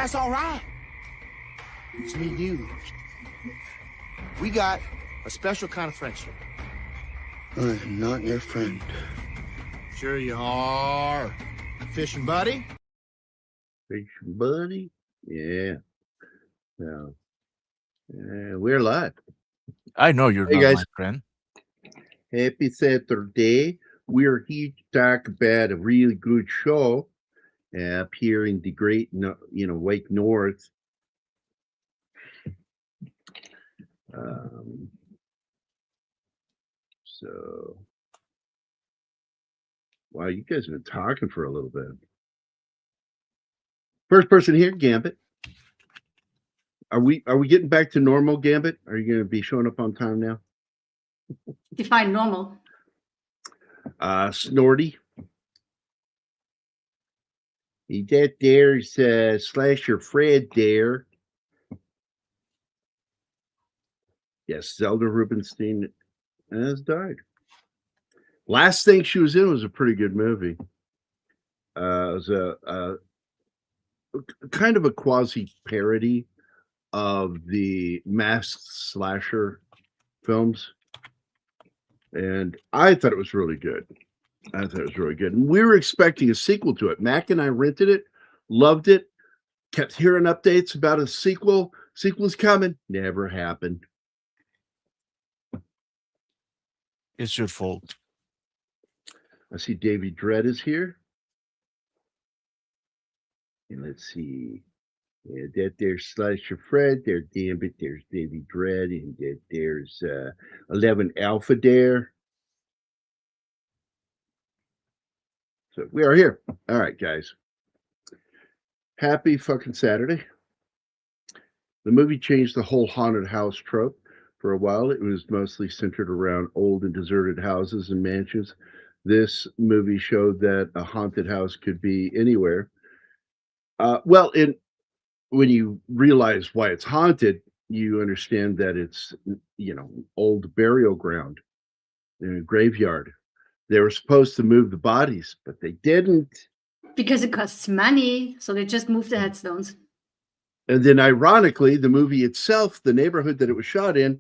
that's all right. It's me and you. We got a special kind of friendship. I'm not your friend. Sure you are. Fishing buddy? Fishing buddy? Yeah. No. We're live. I know you're Hey, not guys. my friend. Happy Saturday. We're here to talk about a really good show up here in the great, Wake North. So, wow, you guys have been talking for a little bit. First person here, Gambit. Are we getting back to normal, Gambit? Are you going to be showing up on time now? Define normal. Snorty. That there's Slasher Fred there. Yes, Zelda Rubinstein has died. Last thing she was in was a pretty good movie. It was a kind of a quasi parody of the masked slasher films, and I thought it was really good. And we were expecting a sequel to it. Mac and I rented it, loved it, kept hearing updates about a sequel. Sequel's coming. Never happened. It's your fault. I see Davy Dredd is here. And let's see. Yeah, that there's Slasher Fred, there's Gambit, there's Davy Dredd, and that there's 11 Alpha there. So we are here. All right, guys. Happy fucking Saturday. The movie changed the whole haunted house trope. For a while, it was mostly centered around old and deserted houses and mansions. This movie showed that a haunted house could be anywhere. When you realize why it's haunted, you understand that it's, old burial ground, a graveyard. They were supposed to move the bodies, but they didn't. Because it costs money, so they just moved the headstones. And then, ironically, the movie itself, the neighborhood that it was shot in,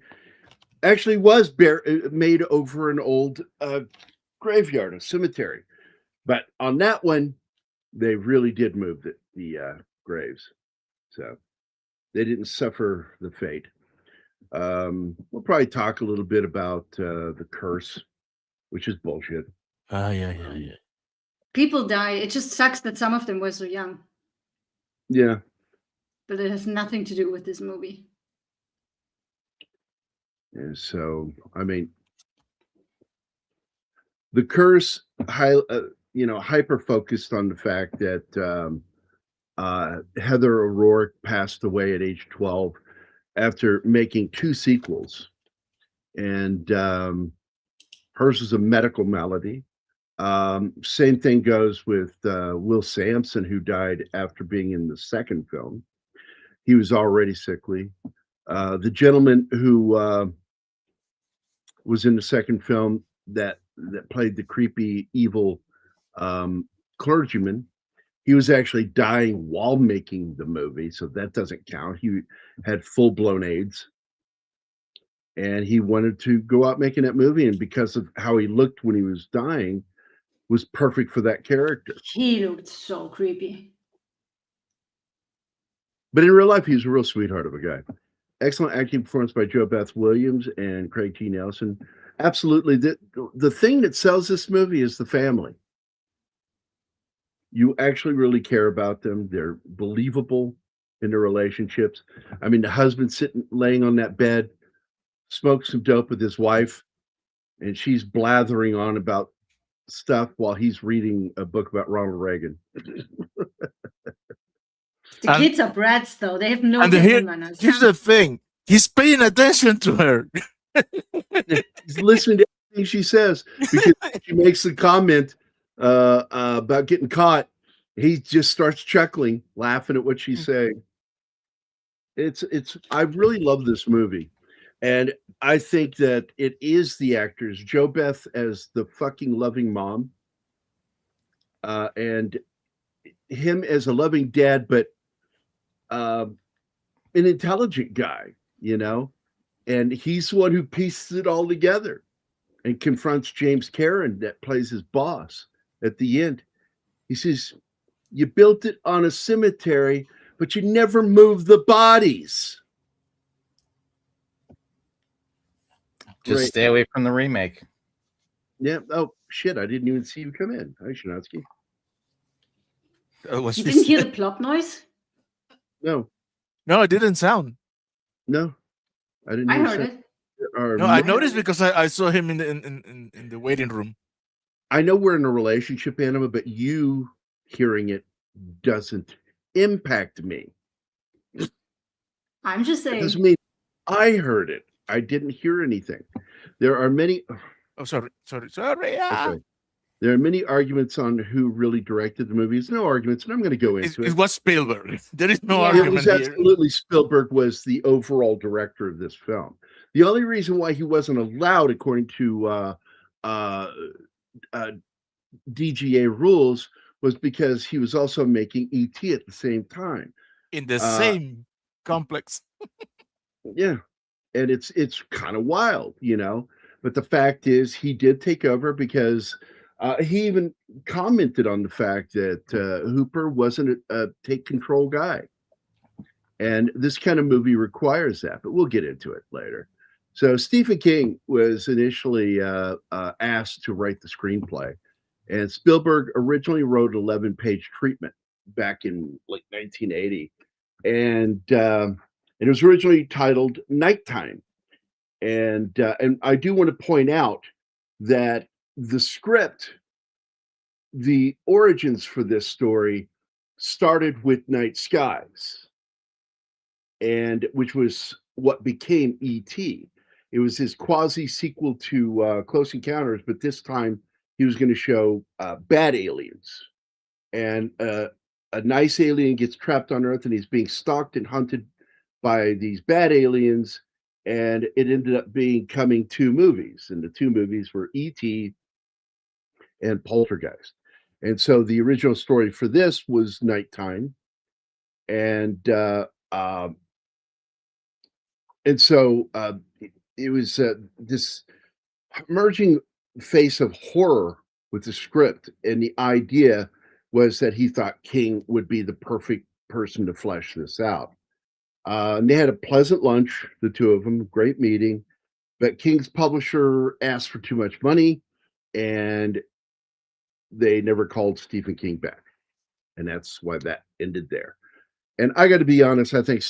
actually was made over an old graveyard, a cemetery. But on that one, they really did move the graves. So they didn't suffer the fate. We'll probably talk a little bit about the curse, which is bullshit. Yeah. People die. It just sucks that some of them were so young. Yeah. But it has nothing to do with this movie. And so, I mean, the curse, hyper focused on the fact that Heather O'Rourke passed away at age 12 after making 2 sequels. And hers was a medical malady. Same thing goes with Will Sampson, who died after being in the second film. He was already sickly. The gentleman who was in the second film that played the creepy, evil clergyman, he was actually dying while making the movie, so that doesn't count. He had full-blown AIDS, and he wanted to go out making that movie, and because of how he looked when he was dying, was perfect for that character. He looked so creepy. But in real life, he's a real sweetheart of a guy. Excellent acting performance by JoBeth Williams and Craig T. Nelson. Absolutely. The thing that sells this movie is the family. You actually really care about them. They're believable in their relationships. I mean, the husband laying on that bed, smokes some dope with his wife, and she's blathering on about stuff while he's reading a book about Ronald Reagan. The kids are brats, though. They have no manners. Here's the thing. He's paying attention to her. He's listening to everything she says because she makes the comment about getting caught. He just starts chuckling, laughing at what she's saying. I really love this movie. And I think that it is the actors, JoBeth as the fucking loving mom, and him as a loving dad, but an intelligent guy, and he's the one who pieces it all together and confronts James Karen that plays his boss at the end. He says, "You built it on a cemetery, but you never moved the bodies." Just Right. stay away from the remake. Yeah. Oh shit! I didn't even see you come in. Hi, Shanatsky. What's You this? didn't hear the plop noise? No, No, it didn't sound. no, I didn't. I hear heard so- it. or No, I no- noticed because I saw him in the waiting room. I know we're in a relationship, Anima, but you hearing it doesn't impact me. I'm just It saying. doesn't mean I heard it. I didn't hear anything. There are many. Oh, sorry. Yeah. Okay. There are many arguments on who really directed the movie. There's no arguments, and I'm going to go into It it. was Spielberg. There is no Yeah. It argument was here. absolutely Spielberg was the overall director of this film. The only reason why he wasn't allowed, according to DGA rules, was because he was also making E.T. at the same time. In the Uh, same complex. Yeah, and it's kind of wild, But the fact is, he did take over because he even commented on the fact that Hooper wasn't a take control guy, and this kind of movie requires that. But we'll get into it later. So Stephen King was initially asked to write the screenplay, and Spielberg originally wrote an 11-page treatment back in like 1980, and it was originally titled Nighttime. And I do want to point out that the script, the origins for this story started with Night Skies, and which was what became E.T. It was his quasi sequel to Close Encounters, but this time he was going to show bad aliens. And a nice alien gets trapped on Earth, and he's being stalked and hunted by these bad aliens. And it ended up becoming two movies, and the two movies were E.T. and Poltergeist. And so the original story for this was Nighttime, and so it was this merging face of horror with the script, and the idea was that he thought King would be the perfect person to flesh this out. And they had a pleasant lunch, the two of them, great meeting. But King's publisher asked for too much money, and they never called Stephen King back. And that's why that ended there. And I got to be honest, I think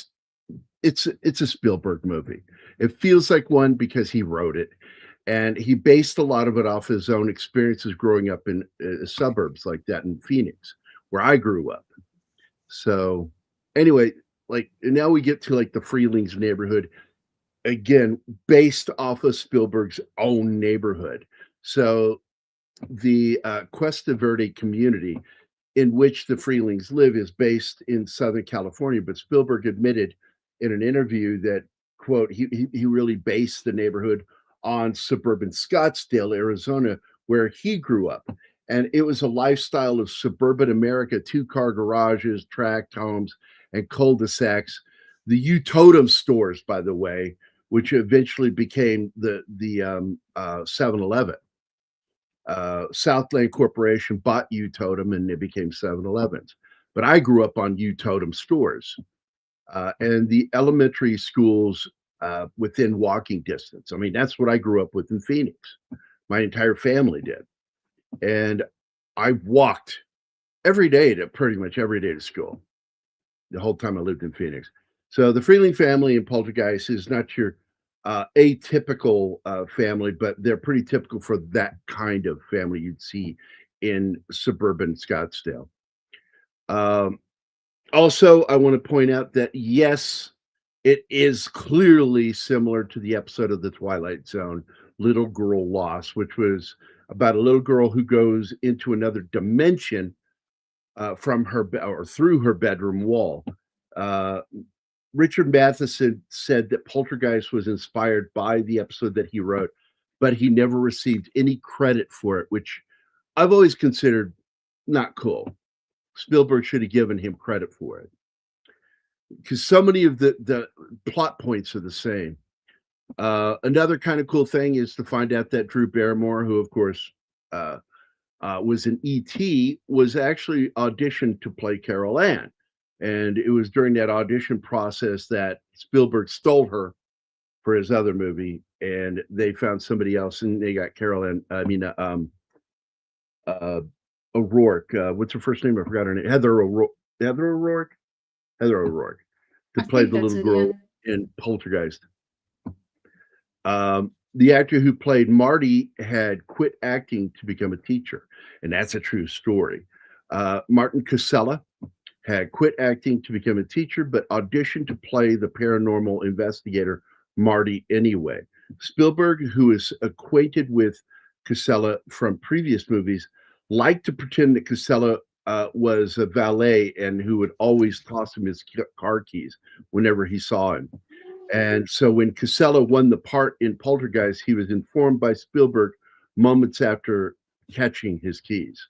it's a Spielberg movie. It feels like one because he wrote it, and he based a lot of it off his own experiences growing up in suburbs like that in Phoenix, where I grew up. So anyway, like now we get to like the Freelings neighborhood, again based off of Spielberg's own neighborhood. So the Cuesta Verde community in which the Freelings live is based in Southern California, but Spielberg admitted in an interview that, quote, he really based the neighborhood on suburban Scottsdale, Arizona, where he grew up. And it was a lifestyle of suburban America, two-car garages, tract homes, and cul-de-sacs. The U-Totem stores, by the way, which eventually became the 7-Eleven. Southland Corporation bought U-Totem, and it became 7-Elevens. But I grew up on U-Totem stores, and the elementary schools within walking distance. I mean, that's what I grew up with in Phoenix. My entire family did. And I walked pretty much every day to school the whole time I lived in Phoenix. So the Freeling family in Poltergeist is not your atypical family, but they're pretty typical for that kind of family you'd see in suburban Scottsdale. Also, I want to point out that yes, it is clearly similar to the episode of The Twilight Zone, Little Girl Lost, which was about a little girl who goes into another dimension from her or through her bedroom wall. Richard Matheson said that Poltergeist was inspired by the episode that he wrote, but he never received any credit for it, which I've always considered not cool. Spielberg should have given him credit for it. because so many of the plot points are the same. Another kind of cool thing is to find out that Drew Barrymore, who of course was in E.T., was actually auditioned to play Carol Ann. And it was during that audition process that Spielberg stole her for his other movie, and they found somebody else, and they got Carol Ann. O'Rourke. What's her first name? I forgot her name. Heather O'Rourke. Heather O'Rourke to I play think the that's little it, girl in Poltergeist. The actor who played Marty had quit acting to become a teacher, and that's a true story. Martin Casella had quit acting to become a teacher, but auditioned to play the paranormal investigator Marty anyway. Spielberg, who is acquainted with Casella from previous movies, liked to pretend that Casella was a valet and who would always toss him his car keys whenever he saw him. And so when Casella won the part in Poltergeist, he was informed by Spielberg moments after catching his keys.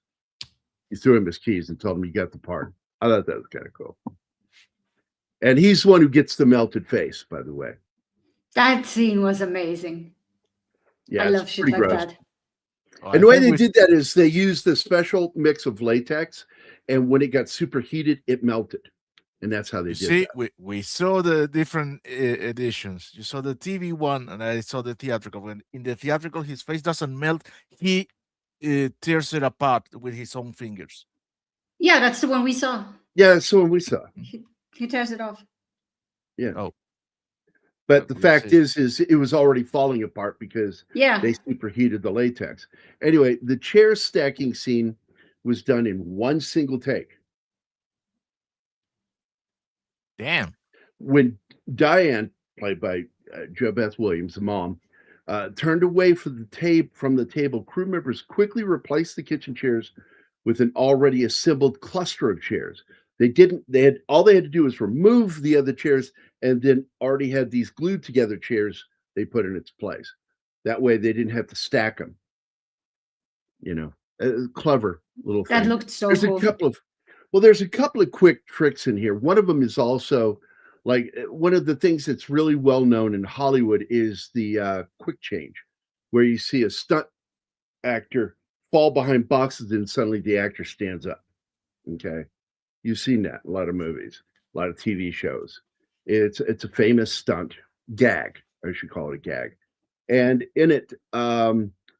He threw him his keys and told him he got the part. I thought that was kind of cool. And he's the one who gets the melted face, by the way. That scene was amazing. Yeah, I it's love shit pretty like gross. that. Oh, And I the way think they we- did that is they used a special mix of latex, and when it got super heated, it melted. And that's how they You did see, that. we saw the different editions. You saw the TV one, and I saw the theatrical one. In the theatrical, his face doesn't melt; he tears it apart with his own fingers. Yeah, that's the one we saw. Yeah, that's the one we saw. He tears it off. Yeah. Oh. But the We'll fact see. is it was already falling apart because Yeah. they superheated the latex. Anyway, the chair stacking scene was done in one single take. Damn. When Diane, played by JoBeth Williams, the mom, turned away from the table, crew members quickly replaced the kitchen chairs with an already assembled cluster of chairs. They had to do was remove the other chairs and then already had these glued together chairs they put in its place. That way they didn't have to stack them. You know, clever little thing. That looked so There's cool. there's a couple of quick tricks in here. One of them is also like one of the things that's really well known in Hollywood is the quick change, where you see a stunt actor fall behind boxes and suddenly the actor stands up. Okay. You've seen that in a lot of movies, a lot of TV shows. It's a famous stunt gag. I should call it a gag. And in it,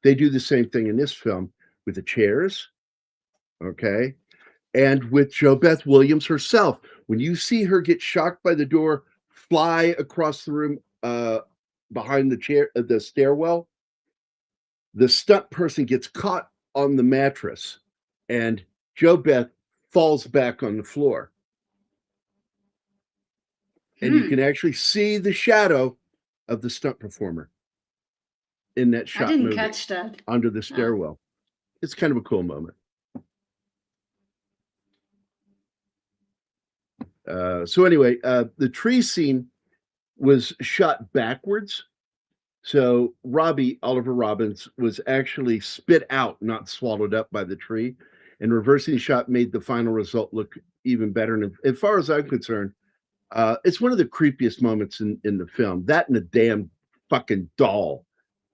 they do the same thing in this film with the chairs. Okay. And with JoBeth Williams herself, when you see her get shocked by the door, fly across the room behind the stairwell, the stunt person gets caught on the mattress, and JoBeth falls back on the floor. And you can actually see the shadow of the stunt performer in that shot. I didn't movie, catch that. under the stairwell. It's kind of a cool moment. So anyway, the tree scene was shot backwards. So Oliver Robbins, was actually spit out, not swallowed up by the tree. And reversing the shot made the final result look even better. And as far as I'm concerned, it's one of the creepiest moments in the film. That and the damn fucking doll,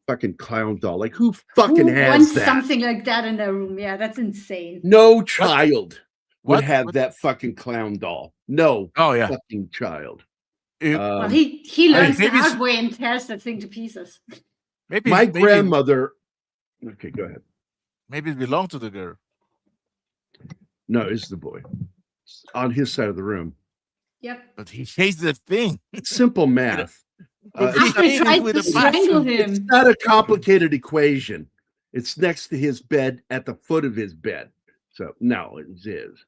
fucking clown doll. Like, who fucking Who has wants that? something like that in their room? Yeah, that's insane. No child would What? have that fucking clown doll. No Oh yeah. fucking child. Well, he I learns the think it's- hard way and tears that thing to pieces. My grandmother. Okay, go ahead. Maybe it belonged to the girl. No, it's the boy. It's on his side of the room. Yep. But he hates the thing. Simple math. After he tried with to a strangle It's him. not a complicated equation. It's next to his bed, at the foot of his bed. So no, it's his.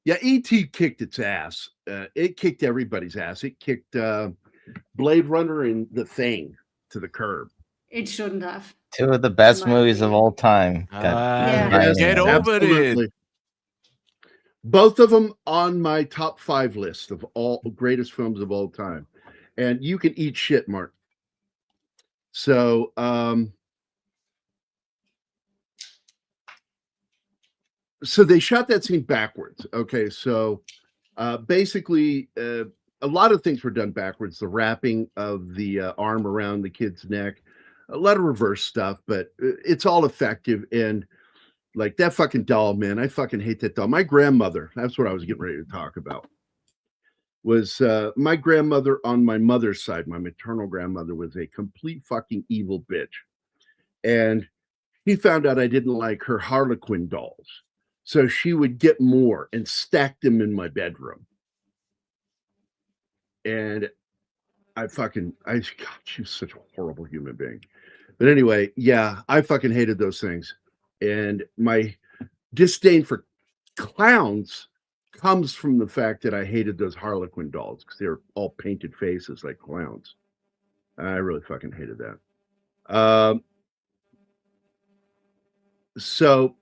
Yeah, E.T. kicked its ass. It kicked everybody's ass. It kicked Blade Runner and The Thing to the curb. It shouldn't have. Two of the best My movies of opinion. all time. Yeah. Yes, Get over absolutely. it. Both of them on my top 5 list of all greatest films of all time. And you can eat shit, Mark. So, so they shot that scene backwards. Okay, so Basically, a lot of things were done backwards. The wrapping of the arm around the kid's neck, a lot of reverse stuff, but it's all effective. And like that fucking doll, man, I fucking hate that doll. My grandmother, that's what I was getting ready to talk about, was my grandmother on my mother's side. My maternal grandmother was a complete fucking evil bitch. And he found out I didn't like her Harlequin dolls. So she would get more and stack them in my bedroom. And God, she was such a horrible human being. But anyway, yeah, I fucking hated those things. And my disdain for clowns comes from the fact that I hated those Harlequin dolls because they're all painted faces like clowns. I really fucking hated that. So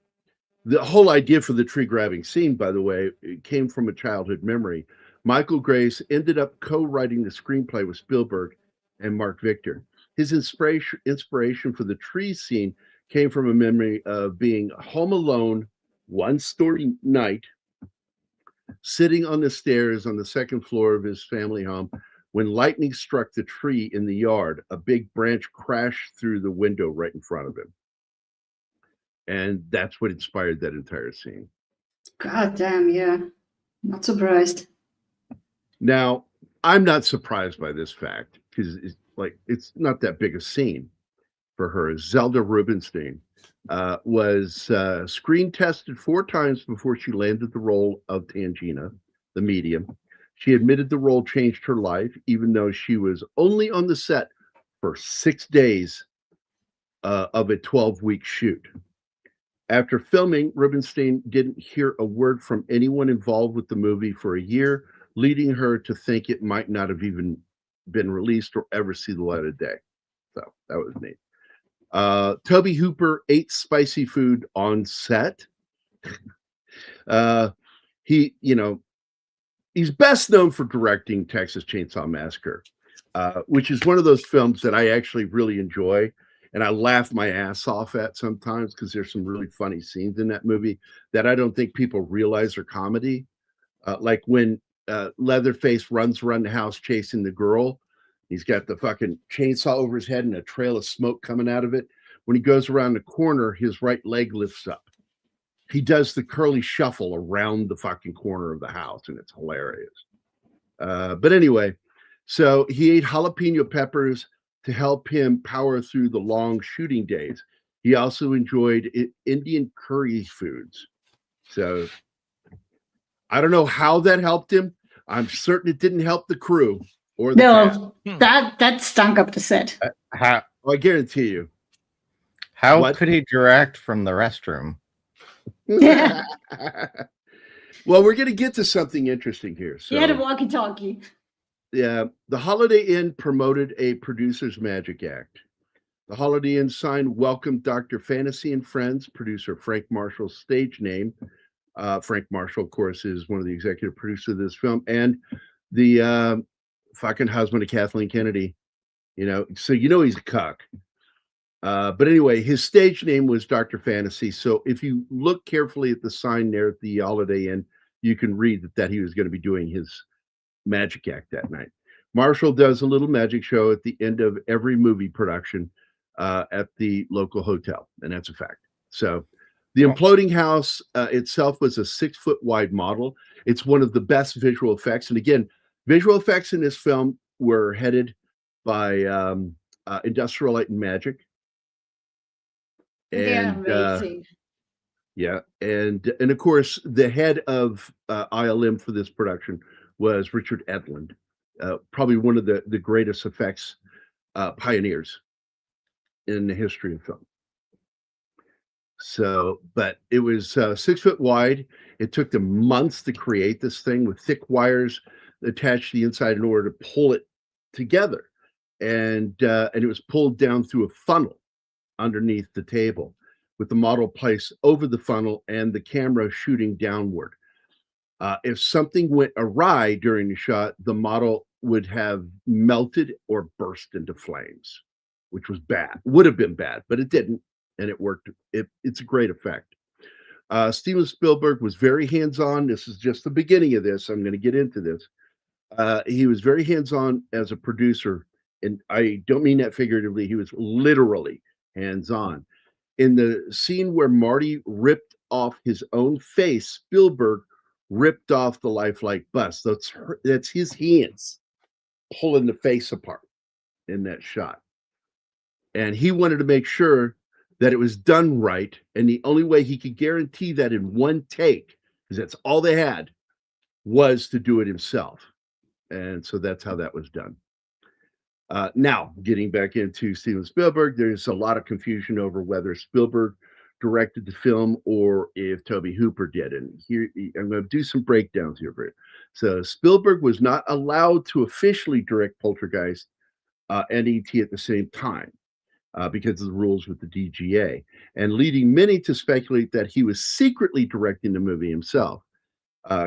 the whole idea for the tree grabbing scene, by the way, it came from a childhood memory. Michael Grace ended up co-writing the screenplay with Spielberg and Mark Victor. His inspiration for the tree scene came from a memory of being home alone one stormy night, sitting on the stairs on the second floor of his family home when lightning struck the tree in the yard. A big branch crashed through the window right in front of him. And that's what inspired that entire scene. God damn, yeah. Not surprised. Now, I'm not surprised by this fact because it's not that big a scene for her. Zelda Rubinstein was screen tested 4 times before she landed the role of Tangina, the medium. She admitted the role changed her life, even though she was only on the set for 6 days of a 12-week shoot. After filming, Rubinstein didn't hear a word from anyone involved with the movie for a year, leading her to think it might not have even been released or ever see the light of day. So that was neat. Tobe Hooper ate spicy food on set. He's best known for directing Texas Chainsaw Massacre, which is one of those films that I actually really enjoy. And I laugh my ass off at sometimes because there's some really funny scenes in that movie that I don't think people realize are comedy. Like when Leatherface runs around the house chasing the girl. He's got the fucking chainsaw over his head and a trail of smoke coming out of it. When he goes around the corner, his right leg lifts up. He does the curly shuffle around the fucking corner of the house, and it's hilarious. But anyway, so he ate jalapeno peppers to help him power through the long shooting days. He also enjoyed Indian curry foods. So I don't know how that helped him. I'm certain it didn't help the crew or the cast. That stunk up the set. How I guarantee you. What? Could he direct from the restroom? Yeah. Well, we're going to get to something interesting here. So, He had a walkie-talkie. Yeah, the Holiday Inn promoted a producer's magic act. The Holiday Inn sign welcomed Dr. Fantasy and Friends, producer Frank Marshall's stage name. Frank Marshall, of course, is one of the executive producers of this film, and the fucking husband of Kathleen Kennedy. So he's a cuck. But anyway, his stage name was Dr. Fantasy. So if you look carefully at the sign there at the Holiday Inn, you can read that he was going to be doing his magic act that night. Marshall does a little magic show at the end of every movie production at the local hotel, and that's a fact. So the imploding house itself was a 6-foot wide model. It's one of the best visual effects. And again, visual effects in this film were headed by Industrial Light and Magic. And amazing. And of course, the head of ILM for this production was Richard Edlund, probably one of the greatest effects pioneers in the history of film. So, but it was 6 foot wide. It took them months to create this thing with thick wires attached to the inside in order to pull it together. And it was pulled down through a funnel underneath the table with the model placed over the funnel and the camera shooting downward. If something went awry during the shot, the model would have melted or burst into flames, which was bad. Would have been bad, but it didn't, and it worked. It's a great effect. Steven Spielberg was very hands-on. This is just the beginning of this. I'm going to get into this. He was very hands-on as a producer, and I don't mean that figuratively. He was literally hands-on. In the scene where Marty ripped off his own face, Spielberg ripped off the lifelike bust. That's his hands pulling the face apart in that shot. And he wanted to make sure that it was done right. And the only way he could guarantee that in one take, because that's all they had, was to do it himself. And so that's how that was done. Now, getting back into Steven Spielberg, there's a lot of confusion over whether Spielberg directed the film or if Tobe Hooper did. And here, I'm going to do some breakdowns here for you. So Spielberg was not allowed to officially direct Poltergeist and E.T. at the same time because of the rules with the DGA, and leading many to speculate that he was secretly directing the movie himself.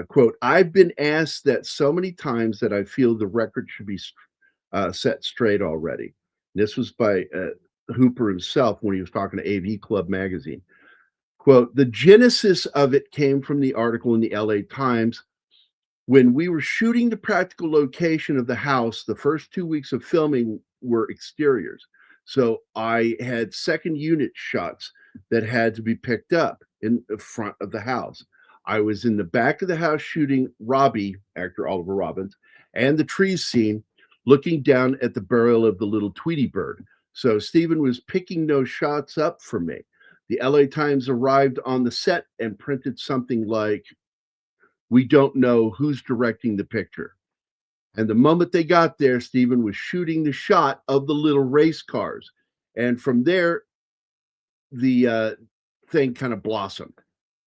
Quote, I've been asked that so many times that I feel the record should be set straight already. This was by Hooper himself when he was talking to AV Club magazine. Quote, the genesis of it came from the article in the LA Times. When we were shooting the practical location of the house, the first 2 weeks of filming were exteriors. So I had second unit shots that had to be picked up in the front of the house. I was in the back of the house shooting Robbie, actor Oliver Robbins, and the trees scene, looking down at the burial of the little Tweety bird. So Stephen was picking those shots up for me. The LA Times arrived on the set and printed something like, we don't know who's directing the picture. And the moment they got there, Stephen was shooting the shot of the little race cars. And from there, the thing kind of blossomed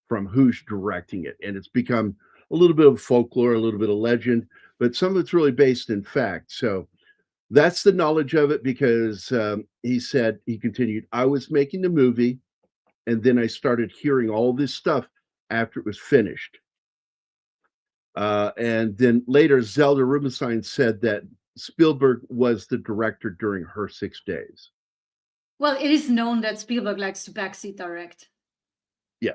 from who's directing it. And it's become a little bit of folklore, a little bit of legend, but some of it's really based in fact. So that's the knowledge of it, because he continued, I was making the movie, and then I started hearing all this stuff after it was finished. And then later, Zelda Rubinstein said that Spielberg was the director during her 6 days. Well, it is known that Spielberg likes to backseat direct. Yeah.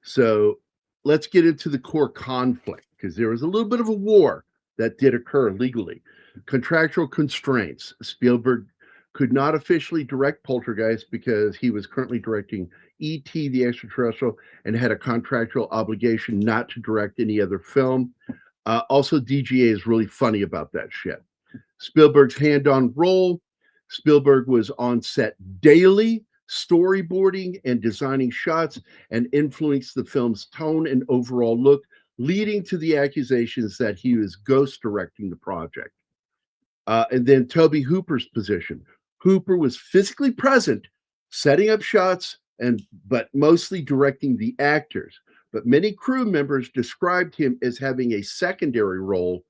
So let's get into the core conflict, because there was a little bit of a war that did occur legally. Contractual constraints. Spielberg could not officially direct Poltergeist because he was currently directing E.T. the Extraterrestrial and had a contractual obligation not to direct any other film. Also, DGA is really funny about that shit. Spielberg's hand-on role. Spielberg was on set daily, storyboarding and designing shots, and influenced the film's tone and overall look, leading to the accusations that he was ghost directing the project. And then Tobe Hooper's position. Hooper was physically present, setting up shots, but mostly directing the actors. But many crew members described him as having a secondary role,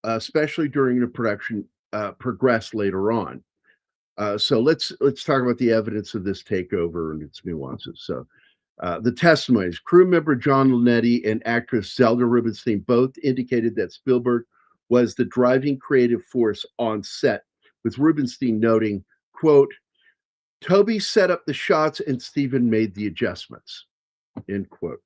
especially during the production progressed later on. So let's talk about the evidence of this takeover and its nuances. So the testimonies. Crew member John Linetti and actress Zelda Rubinstein both indicated that Spielberg was the driving creative force on set, with Rubinstein noting, quote, Toby set up the shots and Stephen made the adjustments, end quote.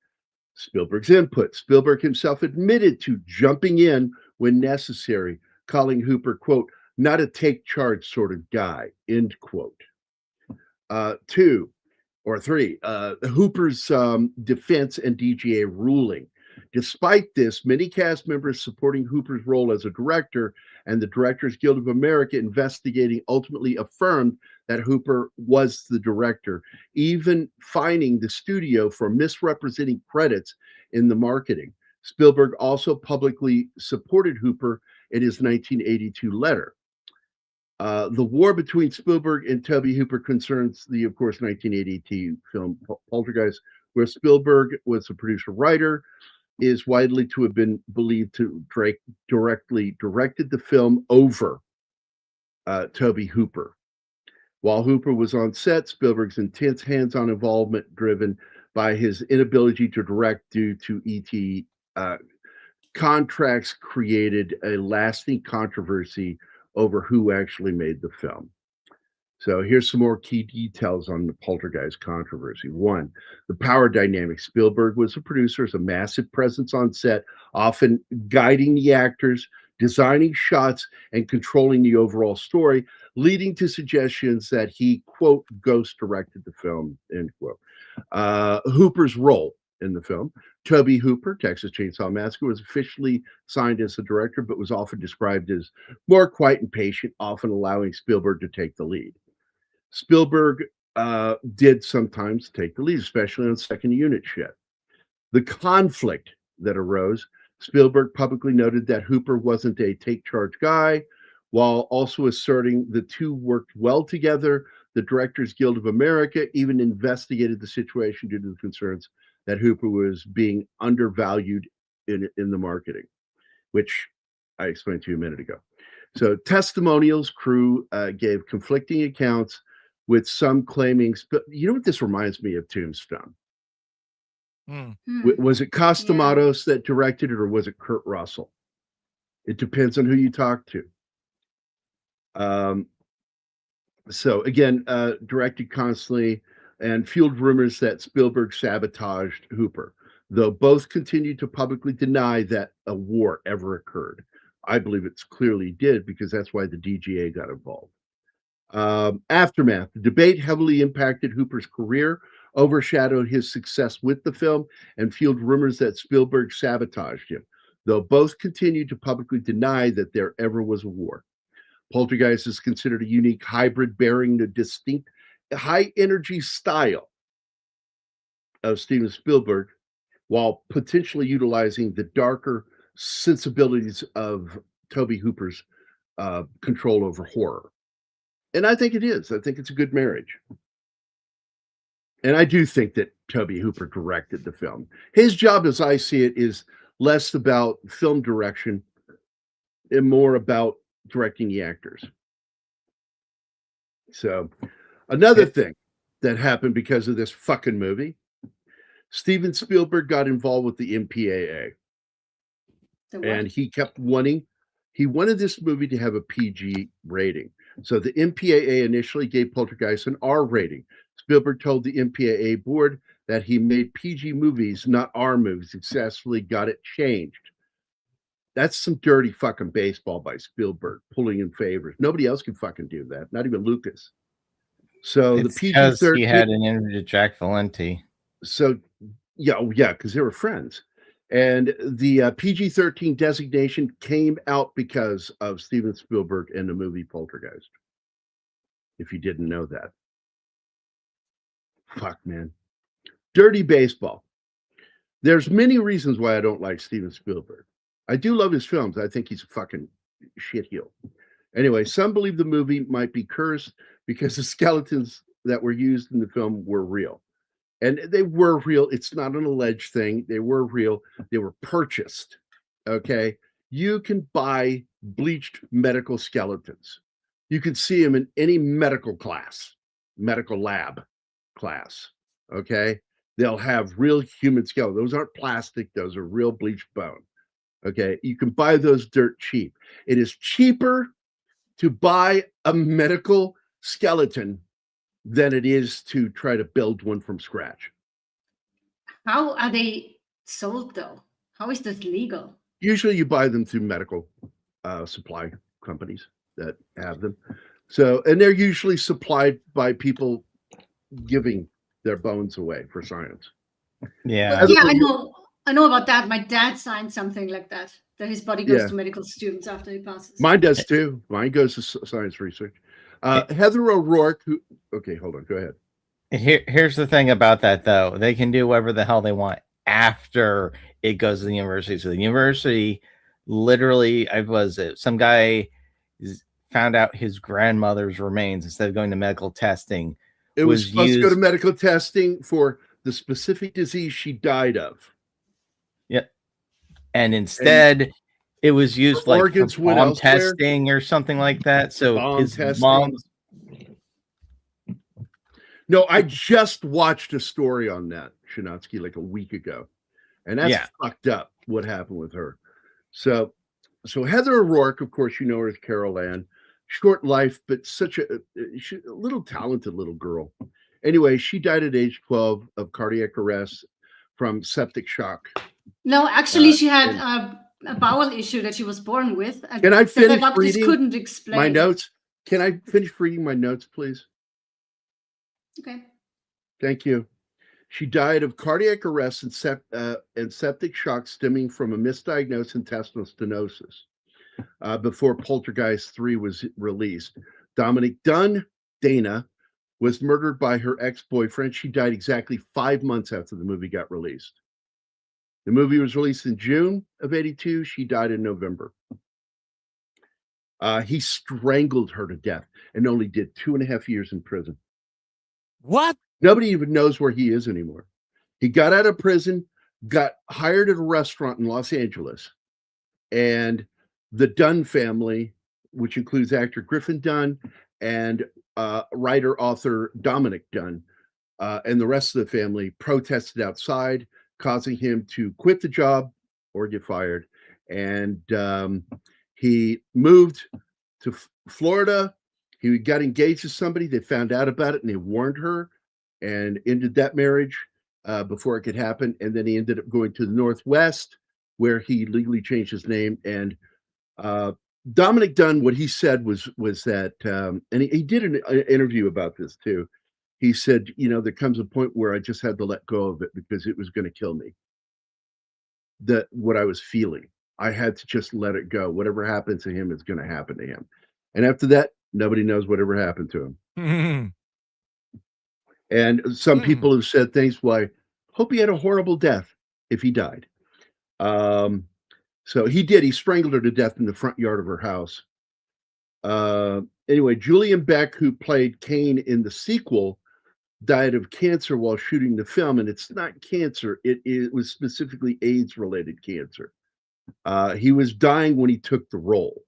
Spielberg's input. Spielberg himself admitted to jumping in when necessary, calling Hooper, quote, not a take charge sort of guy, end quote. 2 or 3, Hooper's defense and DGA ruling. Despite this, many cast members supporting Hooper's role as a director and the Directors Guild of America investigating ultimately affirmed that Hooper was the director, even fining the studio for misrepresenting credits in the marketing. Spielberg also publicly supported Hooper in his 1982 letter. The war between Spielberg and Tobe Hooper concerns the, of course, 1982 film Poltergeist, where Spielberg was the producer-writer, is widely to have been believed to directly directed the film over Tobe Hooper. While Hooper was on set, Spielberg's intense hands-on involvement, driven by his inability to direct due to E.T. Contracts, created a lasting controversy over who actually made the film. So here's some more key details on the Poltergeist controversy. One, the power dynamic. Spielberg was a producer, has a massive presence on set, often guiding the actors, designing shots, and controlling the overall story, leading to suggestions that he, quote, ghost directed the film, end quote. Hooper's role in the film. Tobe Hooper, Texas Chainsaw Massacre, was officially signed as the director, but was often described as more quiet and patient, often allowing Spielberg to take the lead. Spielberg did sometimes take the lead, especially on second unit shit. The conflict that arose, Spielberg publicly noted that Hooper wasn't a take charge guy, while also asserting the two worked well together. The Directors Guild of America even investigated the situation due to the concerns that Hooper was being undervalued in the marketing, which I explained to you a minute ago. So testimonials, crew gave conflicting accounts, with some claiming, you know what this reminds me of? Tombstone. Was it Costamatos that directed it, or was it Kurt Russell? It depends on who you talk to. So again, directed constantly and fueled rumors that Spielberg sabotaged Hooper, though both continued to publicly deny that a war ever occurred. I believe it's clearly did, because that's why the DGA got involved. Aftermath. The debate heavily impacted Hooper's career, overshadowed his success with the film, and fueled rumors that Spielberg sabotaged him, though both continued to publicly deny that there ever was a war. Poltergeist is considered a unique hybrid bearing the distinct high-energy style of Steven Spielberg, while potentially utilizing the darker sensibilities of Tobe Hooper's control over horror. And I think it is. I think it's a good marriage. And I do think that Tobe Hooper directed the film. His job, as I see it, is less about film direction and more about directing the actors. So another thing that happened because of this fucking movie, Steven Spielberg got involved with the MPAA. And he kept wanting, he wanted this movie to have a PG rating. So the MPAA initially gave Poltergeist an R rating. Spielberg told the MPAA board that he made PG movies, not R movies, successfully got it changed. That's some dirty fucking baseball by Spielberg, pulling in favors. Nobody else can fucking do that, not even Lucas. So It's the PG-13, he had an interview with Jack Valenti. So yeah, because they were friends. And the PG-13 designation came out because of Steven Spielberg and the movie Poltergeist. If you didn't know that. Fuck, man. Dirty baseball. There's many reasons why I don't like Steven Spielberg. I do love his films. I think he's a fucking shitheel. Anyway, some believe the movie might be cursed because the skeletons that were used in the film were real. And they were real. It's not an alleged thing. They were real. They were purchased. Okay. You can buy bleached medical skeletons. You can see them in any medical class, medical lab class. Okay. They'll have real human skeletons. Those aren't plastic. Those are real bleached bone. Okay. You can buy those dirt cheap. It is cheaper to buy a medical skeleton than it is to try to build one from scratch. How are they sold though? How is this legal? Usually you buy them through medical supply companies that have them. So, and they're usually supplied by people giving their bones away for science. Yeah. Yeah, I know about that. My dad signed something like that his body goes to medical students after he passes. Mine does too. Mine goes to science research. Heather O'Rourke, okay, hold on, go ahead. Here's the thing about that, though. They can do whatever the hell they want after it goes to the university. So the university literally, some guy found out his grandmother's remains instead of going to medical testing. It was supposed to go to medical testing for the specific disease she died of. Yep. And instead, it was used like for bomb testing or something like that. So his mom's. No, I just watched a story on that, Shinatsky, like a week ago. And that's fucked up what happened with her. So Heather O'Rourke, of course, you know her as Carol Ann. short life, but such a little talented little girl. Anyway, she died at age 12 of cardiac arrest from septic shock. No, actually, she had and a bowel issue that she was born with. And Can I the finish doctors reading couldn't explain my it. notes? Can I finish reading my notes, please? Okay. Thank you. She died of cardiac arrest and septic shock stemming from a misdiagnosed intestinal stenosis before Poltergeist 3 was released. Dominic Dunn, Dana, was murdered by her ex-boyfriend. She died exactly 5 months after the movie got released. The movie was released in June of 82. She died in November. He strangled her to death and only did 2.5 years in prison. What? Nobody even knows where he is anymore. He got out of prison, got hired at a restaurant in Los Angeles, and the Dunn family, which includes actor Griffin Dunn and writer-author Dominic Dunn, and the rest of the family protested outside, causing him to quit the job or get fired. And he moved to Florida. He got engaged to somebody. They found out about it and they warned her and ended that marriage before it could happen. And then he ended up going to the Northwest, where he legally changed his name. And Dominic Dunn, what he said was that, and he did an interview about this too. He said, there comes a point where I just had to let go of it because it was going to kill me. What I was feeling, I had to just let it go. Whatever happened to him is going to happen to him. And after that, nobody knows whatever happened to him. Mhm. And some people have said things like, hope he had a horrible death if he died. So he did. He strangled her to death in the front yard of her house. Anyway, Julian Beck, who played Kane in the sequel, died of cancer while shooting the film. And it's not cancer. It was specifically AIDS-related cancer. He was dying when he took the role.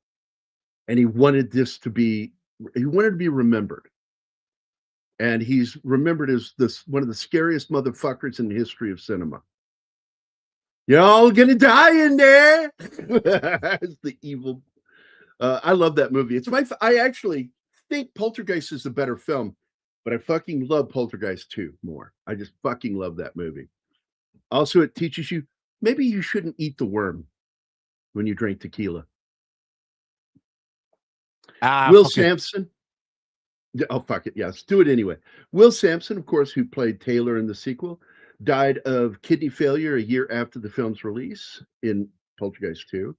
And he wanted to be remembered. And he's remembered as one of the scariest motherfuckers in the history of cinema. You're all gonna die in there. It's the evil. I love that movie. I actually think Poltergeist is a better film, but I fucking love Poltergeist 2 more. I just fucking love that movie. Also, it teaches you maybe you shouldn't eat the worm when you drink tequila. Will Sampson. Oh, fuck it. Yes, do it anyway. Will Sampson, of course, who played Taylor in the sequel, died of kidney failure a year after the film's release in Poltergeist 2.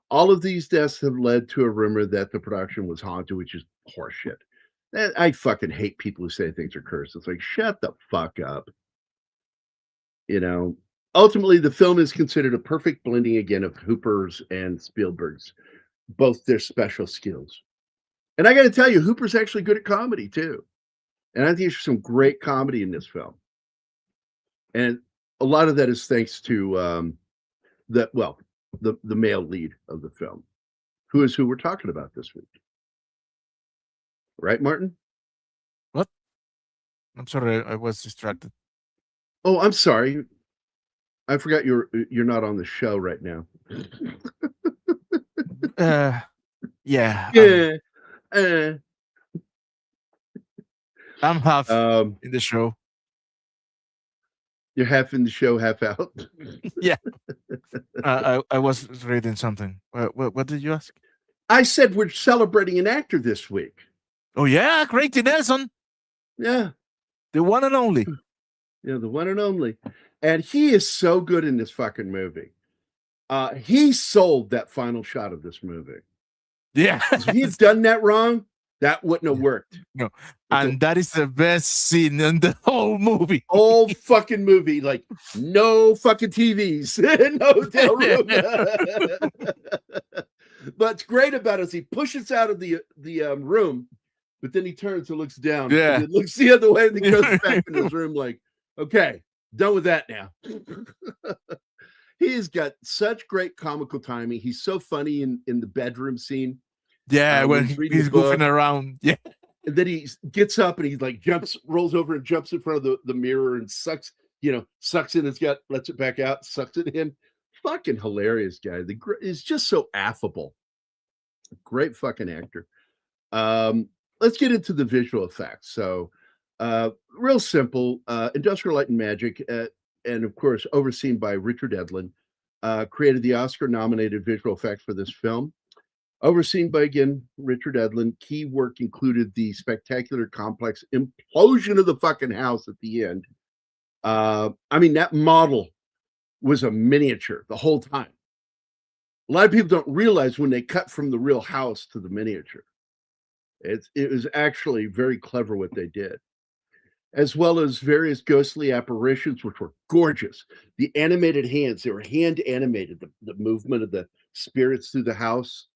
All of these deaths have led to a rumor that the production was haunted, which is horseshit. I fucking hate people who say things are cursed. It's like, shut the fuck up. Ultimately, the film is considered a perfect blending again of Hooper's and Spielberg's, both their special skills. And I got to tell you, Hooper's actually good at comedy too. And I think there's some great comedy in this film. And a lot of that is thanks to the male lead of the film, who we're talking about this week. Right, Martin? What? I'm sorry, I was distracted. Oh, I'm sorry. I forgot you're not on the show right now. Yeah. Yeah. I'm half in the show. You're half in the show, half out. Yeah. I was reading something. What did you ask? I said we're celebrating an actor this week. Oh yeah, Craig Nelson. Yeah. The one and only. Yeah, the one and only. And he is so good in this fucking movie. He sold that final shot of this movie. Yeah. If he had done that wrong, that wouldn't have worked. No. And that is the best scene in the whole movie. Whole fucking movie. Like, no fucking TVs. No hotel room. What's great about it is he pushes out of the room, but then he turns and looks down. Yeah. And looks the other way and then goes back in his room like, okay, done with that now. He's got such great comical timing. He's so funny in the bedroom scene. Yeah, when he's goofing around. Yeah. And then he gets up and he like rolls over and jumps in front of the mirror and sucks in his gut, lets it back out, sucks it in. Fucking hilarious guy. He's just so affable. Great fucking actor. Let's get into the visual effects. So, real simple. Industrial Light and Magic, and of course, overseen by Richard Edlund, created the Oscar-nominated visual effects for this film. Overseen by, again, Richard Edlund. Key work included the spectacular, complex implosion of the fucking house at the end. I mean, that model was a miniature the whole time. A lot of people don't realize when they cut from the real house to the miniature. It was actually very clever what they did, as well as various ghostly apparitions, which were gorgeous. The animated hands, they were hand animated, the movement of the spirits through the house.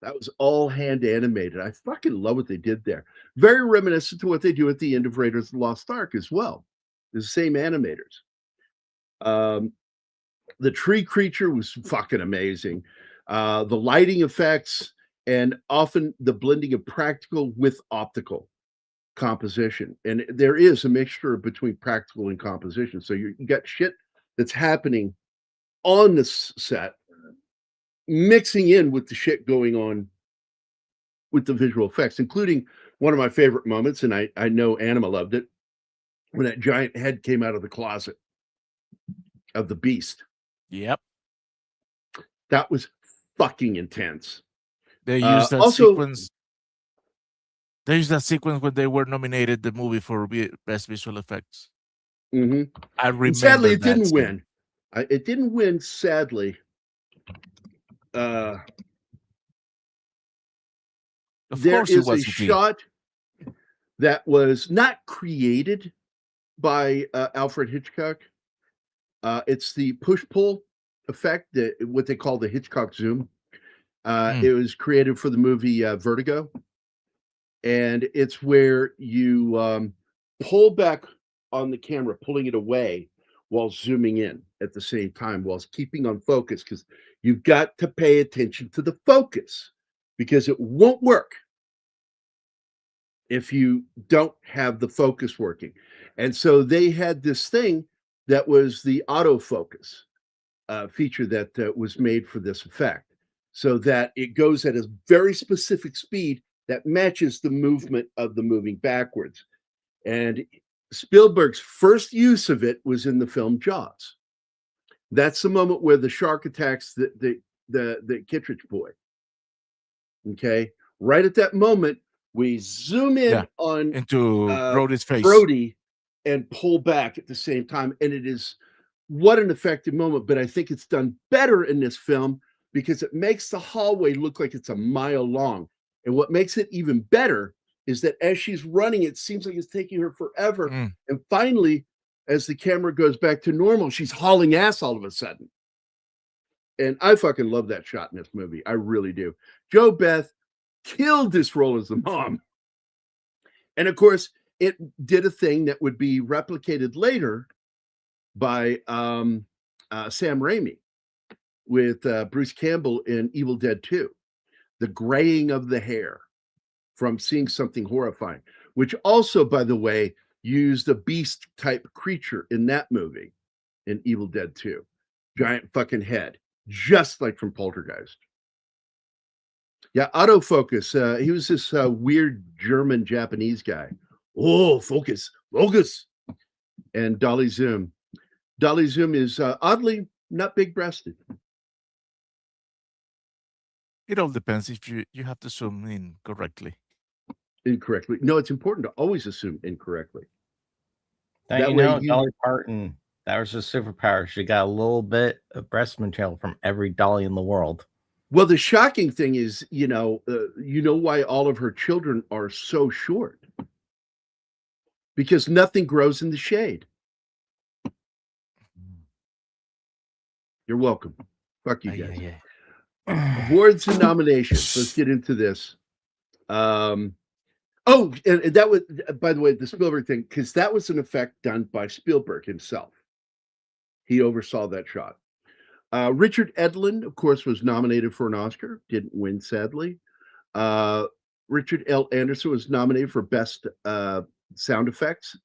That was all hand animated. I fucking love what they did there. Very reminiscent to what they do at the end of Raiders of the Lost Ark as well. The same animators. The tree creature was fucking amazing. The lighting effects and often the blending of practical with optical composition. And there is a mixture between practical and composition. So you got shit that's happening on the set mixing in with the shit going on with the visual effects, including one of my favorite moments, and I know Anima loved it, when that giant head came out of the closet of the beast. Yep. That was fucking intense. They used that sequence. They used that sequence when they were nominated the movie for best visual effects. Mm-hmm. I remember. And sadly, it didn't win. It didn't win. Sadly, of there course, is a shot that was not created by Alfred Hitchcock. It's the push-pull effect, what they call the Hitchcock zoom. It was created for the movie Vertigo. And it's where you pull back on the camera, pulling it away while zooming in at the same time, while keeping on focus, because you've got to pay attention to the focus, because it won't work if you don't have the focus working. And so they had this thing that was the autofocus feature that was made for this effect, so that it goes at a very specific speed that matches the movement of the moving backwards. And Spielberg's first use of it was in the film Jaws. That's the moment where the shark attacks the Kittredge boy. Okay, right at that moment, we zoom in on into Brody's face, Brody, and pull back at the same time. And it is what an effective moment. But I think it's done better in this film because it makes the hallway look like it's a mile long. And what makes it even better is that as she's running, it seems like it's taking her forever. And finally, as the camera goes back to normal, she's hauling ass all of a sudden. And I fucking love that shot in this movie. I really do. JoBeth killed this role as the mom. And of course, it did a thing that would be replicated later by Sam Raimi with Bruce Campbell in Evil Dead 2. The graying of the hair from seeing something horrifying, which also, by the way, used a beast type creature in that movie in Evil Dead 2. Giant fucking head, just like from Poltergeist. Yeah, autofocus. He was this weird German Japanese guy. Oh, focus. And dolly zoom. Dolly zoom is oddly not big breasted. It all depends if you have to zoom in correctly. Incorrectly. No, it's important to always assume incorrectly. Dolly Parton, that was her superpower. She got a little bit of breast material from every dolly in the world. Well, the shocking thing is, you know why all of her children are so short. Because nothing grows in the shade. You're welcome. Fuck you guys. Yeah. Awards and nominations. Let's get into this. And that was, by the way, the Spielberg thing, because that was an effect done by Spielberg himself. He oversaw that shot. Richard Edlund, of course, was nominated for an Oscar. Didn't win, sadly. Richard L. Anderson was nominated for Best Sound Effects.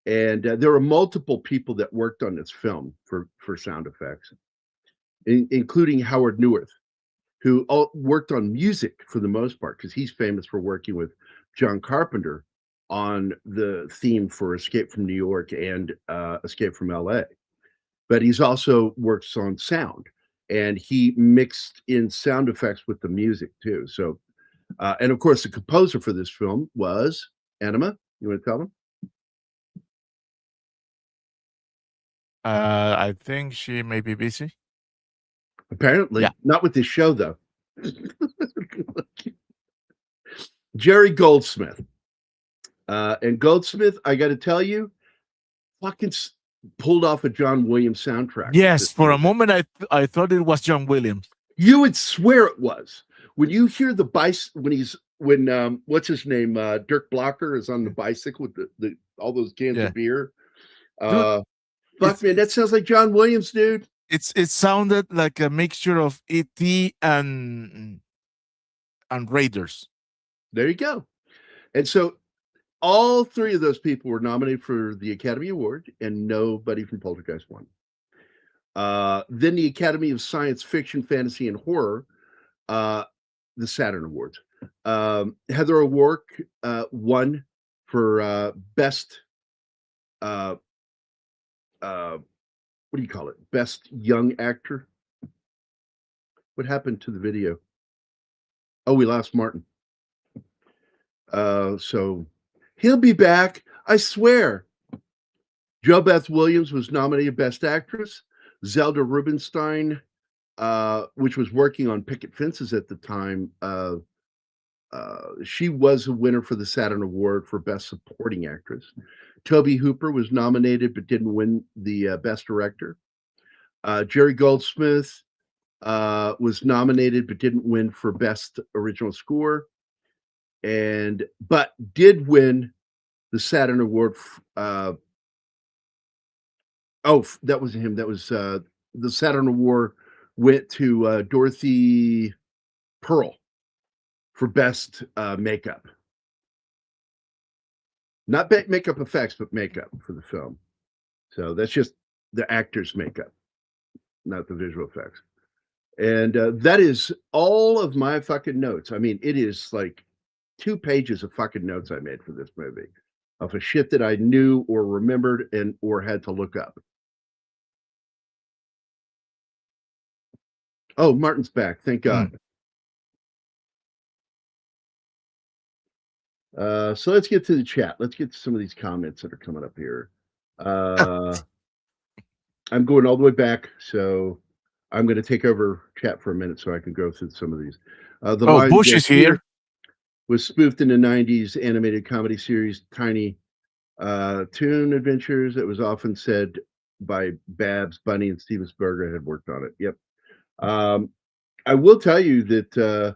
And there were multiple people that worked on this film for sound effects, including Howard Neuwirth, who worked on music for the most part, because he's famous for working with John Carpenter on the theme for Escape from New York and Escape from LA. But he's also works on sound, and he mixed in sound effects with the music too. So, and of course, the composer for this film was Anima. You want to tell them? I think she may be busy. Apparently, Yeah. not with this show though. Jerry Goldsmith. And Goldsmith, I got to tell you, fucking pulled off a John Williams soundtrack. Yes, for a moment I thought it was John Williams. You would swear it was. When you hear the when what's his name, Dirk Blocker is on the bicycle with the all those cans of beer. Fuck, man, that sounds like John Williams, dude. It sounded like a mixture of E.T. and Raiders. There you go. And so all three of those people were nominated for the Academy Award, and nobody from Poltergeist won. Then the Academy of Science Fiction, Fantasy, and Horror, the Saturn Awards. Heather O'Rourke won for best, what do you call it? Best young actor. What happened to the video? Oh, we lost Martin. So he'll be back, I swear. JoBeth Williams was nominated Best Actress. Zelda Rubinstein, which was working on Picket Fences at the time, she was a winner for the Saturn Award for Best Supporting Actress. Tobe Hooper was nominated but didn't win the Best Director. Jerry Goldsmith was nominated but didn't win for Best Original Score, but did win the Saturn Award. That was him. That was the Saturn Award went to Dorothy Pearl for Best Makeup. Not makeup effects, but makeup for the film. So that's just the actor's makeup, not the visual effects. And that is all of my fucking notes. I mean, it is like 2 pages of fucking notes I made for this movie of a shit that I knew or remembered or had to look up. Oh, Martin's back. Thank God. So let's get to the chat. Let's get to some of these comments that are coming up here. I'm going all the way back, so I'm going to take over chat for a minute so I can go through some of these. Bush is here. Was spoofed in the 90s animated comedy series Tiny Toon Adventures. It was often said by Babs, Bunny, and Steven Spielberg had worked on it. Yep. I will tell you that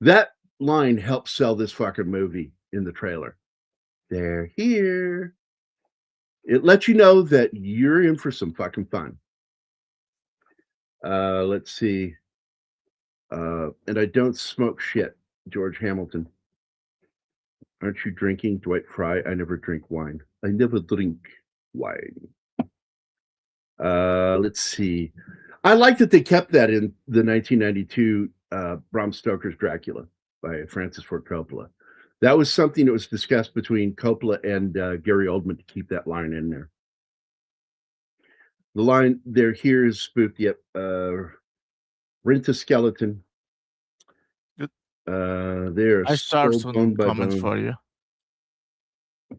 that line helped sell this fucking movie in the trailer. They're here. It lets you know that you're in for some fucking fun. Let's see. And I don't smoke shit, George Hamilton. Aren't you drinking, Dwight Fry? I never drink wine. I never drink wine. Let's see. I like that they kept that in the 1992 Bram Stoker's Dracula by Francis Ford Coppola. That was something that was discussed between Coppola and Gary Oldman to keep that line in there. The line there here is spoofed. Yep. Rent a skeleton. There. I start some comments for you.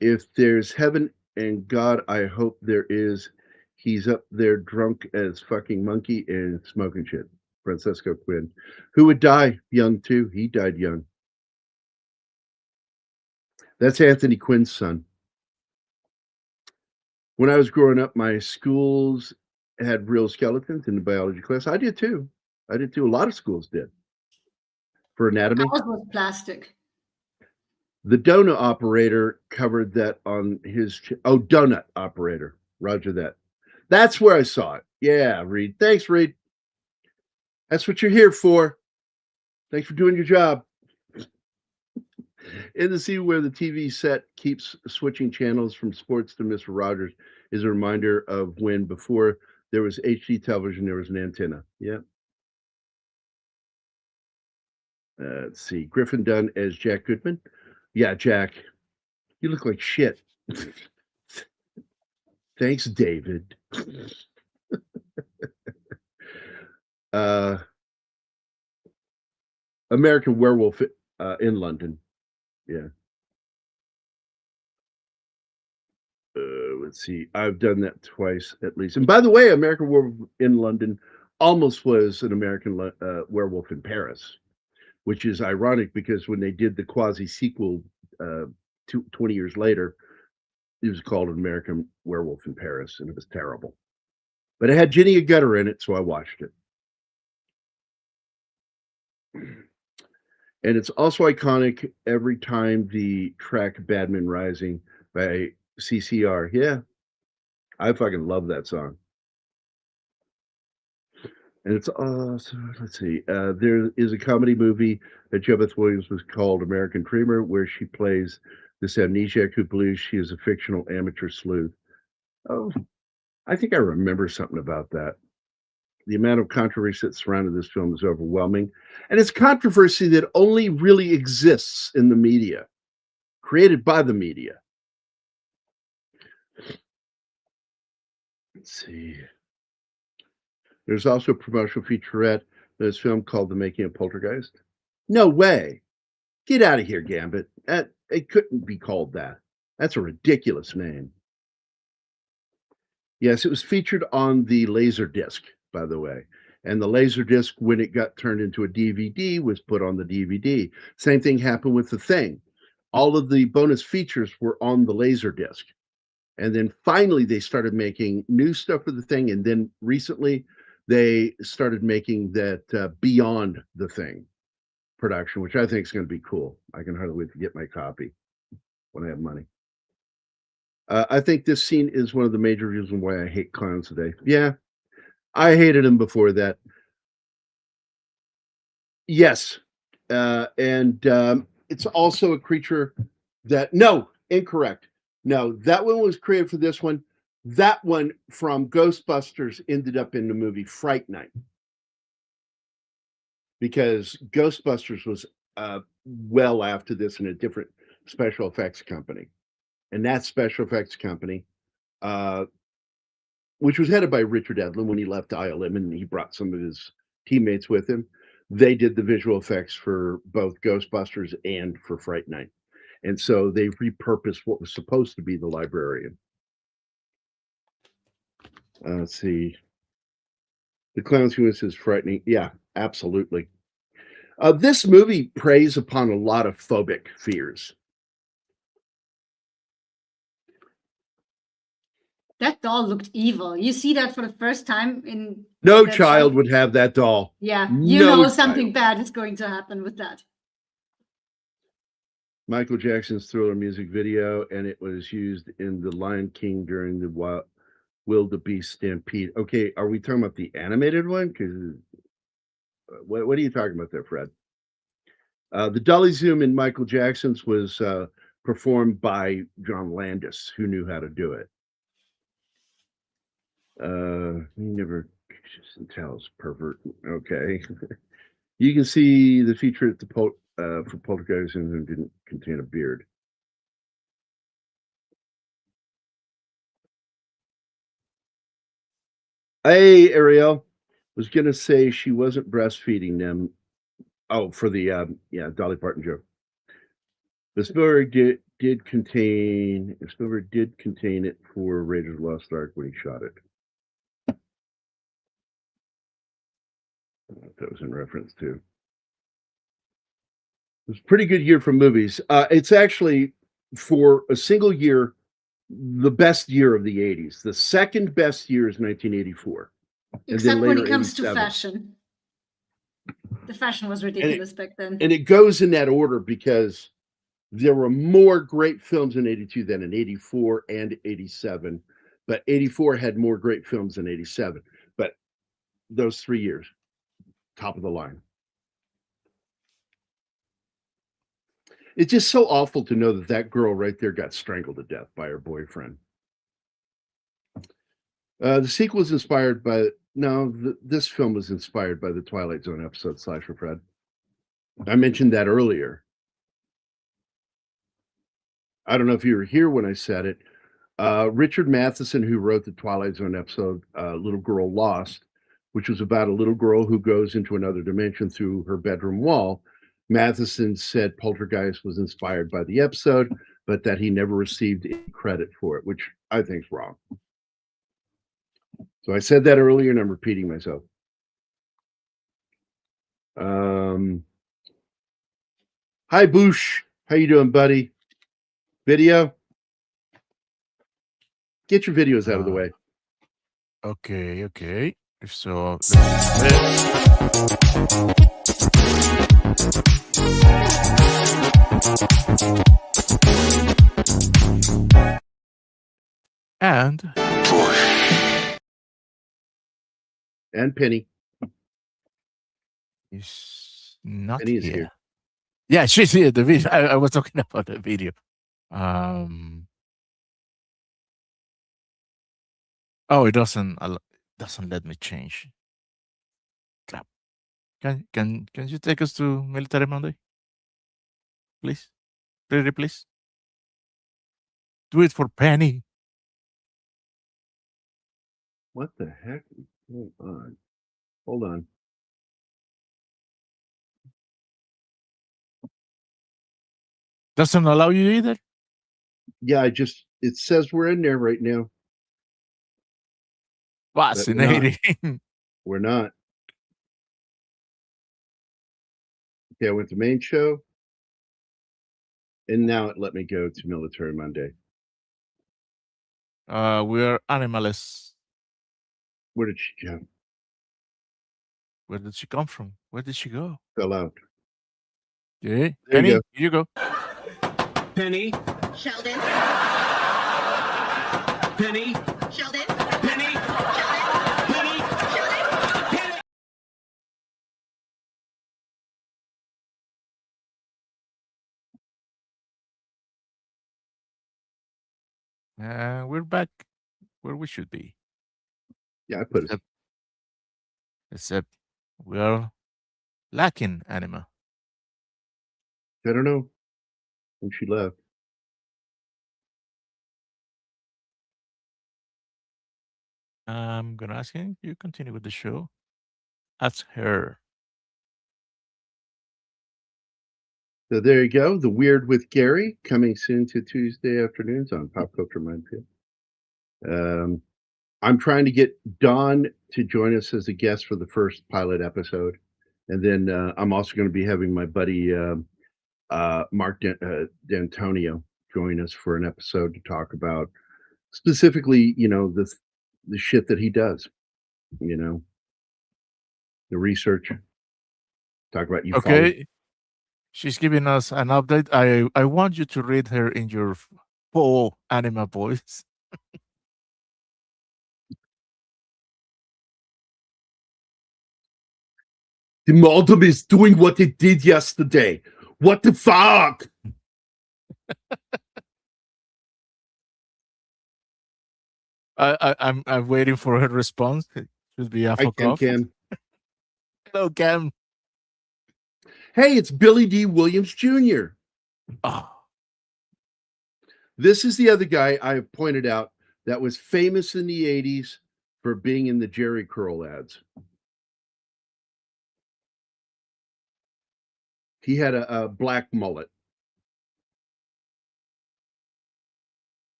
If there's heaven and God, I hope there is. He's up there drunk as fucking monkey and smoking shit. Francesco Quinn, who would die young too. He died young. That's Anthony Quinn's son. When I was growing up, my schools had real skeletons in the biology class. I did too. A lot of schools did. For anatomy. Ours was plastic. The donut operator covered that on his... donut operator. Roger that. That's where I saw it. Yeah, Reed. Thanks, Reed. That's what you're here for. Thanks for doing your job. In the scene where the TV set keeps switching channels from sports to Mr. Rogers is a reminder of when before there was HD television, there was an antenna. Yeah. Let's see. Griffin Dunn as Jack Goodman. Yeah, Jack, you look like shit. Thanks, David. American Werewolf in London. Yeah. Let's see. I've done that twice at least. And by the way, American Werewolf in London almost was an American Werewolf in Paris, which is ironic because when they did the quasi sequel 20 years later, it was called An American Werewolf in Paris, and it was terrible. But it had Ginny Gutter in it, so I watched it. And it's also iconic every time the track Badman Rising by CCR. Yeah, I fucking love that song. And it's so let's see. There is a comedy movie that JoBeth Williams was called American Dreamer, where she plays this amnesiac who believes she is a fictional amateur sleuth. Oh, I think I remember something about that. The amount of controversy that surrounded this film is overwhelming. And it's controversy that only really exists in the media, created by the media. Let's see. There's also a promotional featurette in this film called The Making of Poltergeist. No way. Get out of here, Gambit. It couldn't be called that. That's a ridiculous name. Yes, it was featured on the Laserdisc, by the way. And the Laserdisc, when it got turned into a DVD, was put on the DVD. Same thing happened with The Thing. All of the bonus features were on the Laserdisc. And then finally, they started making new stuff for The Thing. And then recently, they started making that Beyond the Thing production, which I think is going to be cool. I can hardly wait to get my copy when I have money. I think this scene is one of the major reasons why I hate clowns today. Yeah, I hated him before that. Yes. And it's also a creature that, no, incorrect. No, that one was created for this one. That one from Ghostbusters ended up in the movie Fright Night. Because Ghostbusters was well after this in a different special effects company. And that special effects company, which was headed by Richard Edlund when he left ILM and he brought some of his teammates with him, they did the visual effects for both Ghostbusters and for Fright Night. And so they repurposed what was supposed to be the librarian. Let's see. The Clown's Humorous is frightening. Yeah, absolutely. This movie preys upon a lot of phobic fears. That doll looked evil. You see that for the first time in No that child show? would have that doll. Yeah, you No know something child. bad is going to happen with that. Michael Jackson's Thriller music video, and it was used in The Lion King during the Wildebeest Stampede. Okay, are we talking about the animated one? Because what are you talking about there, Fred? The Dolly Zoom in Michael Jackson's was performed by John Landis, who knew how to do it. He never tells pervert. Okay. You can see the feature at the for Poltergeist and didn't contain a beard. Hey, Ariel. Was gonna say she wasn't breastfeeding them. Oh, for the Dolly Parton joke. The Spielberg did contain it for Raiders of the Lost Ark when he shot it. That was in reference to. It was a pretty good year for movies. It's actually, for a single year, the best year of the 80s. The second best year is 1984. Except when it comes 87. to fashion. The fashion was ridiculous back then. And it goes in that order because there were more great films in 82 than in 84 and 87. But 84 had more great films than 87. But those 3 years, top of the line. It's just so awful to know that that girl right there got strangled to death by her boyfriend. The sequel is inspired by, this film was inspired by the Twilight Zone episode Slasher Fred. I mentioned that earlier. I don't know if you were here when I said it. Richard Matheson, who wrote the Twilight Zone episode, Little Girl Lost, which was about a little girl who goes into another dimension through her bedroom wall. Matheson said Poltergeist was inspired by the episode, but that he never received any credit for it, which I think is wrong. So I said that earlier, and I'm repeating myself. Hi, Boosh. How you doing, buddy? Video? Get your videos out of the way. Okay. If so, and Penny. is not Penny is here. here. Yeah, she's here. The video. I was talking about the video. Oh, it doesn't let me change. Crap. Can you take us to Military Monday, please? Pretty please. Do it for Penny. What the heck? Hold on. Doesn't allow you either? Yeah, it says we're in there right now. Fascinating. We're not. Okay, I went to main show. And now it let me go to Military Monday. We're animalists. Where did she go? Where did she come from? Where did she go? Fell out. Yeah. There Penny, you go. here you go. Penny. Sheldon. Penny. Sheldon. Penny. Sheldon. Penny. Sheldon. We're back where we should be. Yeah, I put it. Except we are lacking anima. I don't know when she left. I'm gonna ask him. You continue with the show. Ask her. So there you go. The Weird with Gary coming soon to Tuesday afternoons on Pop Culture Minefield. I'm trying to get Dawn to join us as a guest for the first pilot episode. And then I'm also going to be having my buddy Mark D'Antonio join us for an episode to talk about specifically, the shit that he does, the research. Talk about ufology. Okay. She's giving us an update. I want you to read her in your full anima voice. The modem is doing what it did yesterday. What the fuck? I'm waiting for her response. It should be a fuck off. Cam. Hello, Cam. Hey, it's Billy D. Williams Jr. Oh. This is the other guy I have pointed out that was famous in the 80s for being in the Jerry Curl ads. He had a black mullet.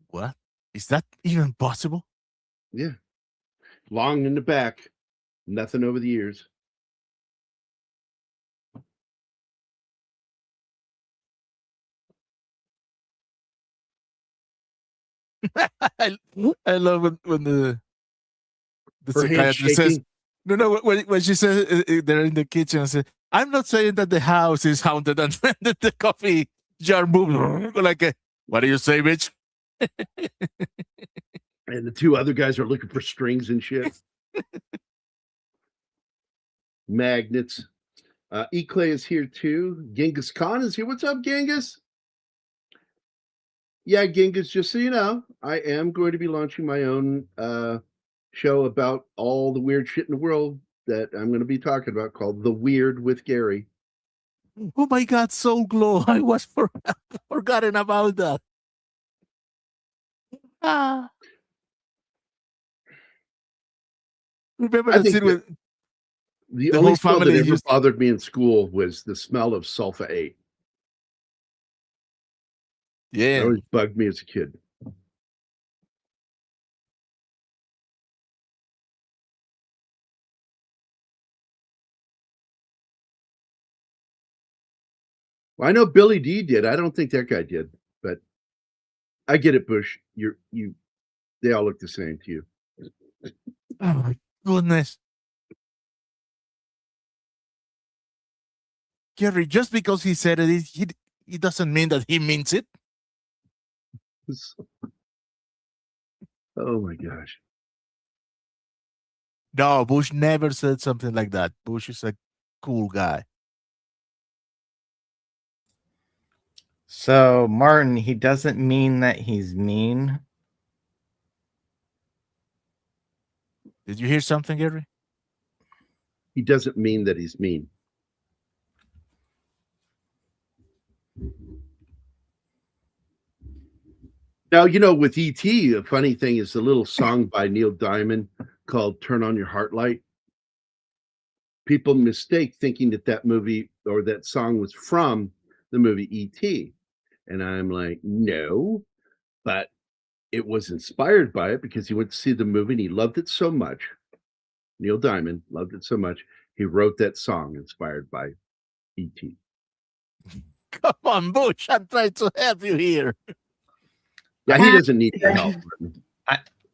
What? Is that even possible? Yeah. Long in the back. Nothing over the ears. I love when the Her hands psychiatrist says, shaking. no, when she says they're in the kitchen and says, I'm not saying that the house is haunted, and then the coffee jar moves like a, what do you say, bitch? And the two other guys are looking for strings and shit. Magnets. Eclay is here too. Genghis Khan is here. What's up, Genghis? Yeah, Genghis, just so you know, I am going to be launching my own show about all the weird shit in the world that I'm going to be talking about called The Weird with Gary. Oh my God, Soul Glow. I was forgotten about that. Ah, remember I that think scene that with the the only whole smell that family ever used. bothered me in school was the smell of sulfa 8. It Yeah. always bugged me as a kid. Well, I know Billy D did. I don't think that guy did, but I get it, Bush. They all look the same to you. Oh my goodness. Gary, just because he said it, he doesn't mean that he means it. Oh my gosh. No, Bush never said something like that. Bush is a cool guy. So, Martin, he doesn't mean that he's mean. Did you hear something, Gary? He doesn't mean that he's mean. Now, with E.T., a funny thing is the little song by Neil Diamond called Turn on Your Heart Light. People mistake thinking that movie or that song was from the movie E.T. And I'm like, no, but it was inspired by it because he went to see the movie and he loved it so much. Neil Diamond loved it so much, he wrote that song inspired by E.T. Come on, Bush. I'm trying to help you here. Yeah, he doesn't need your help.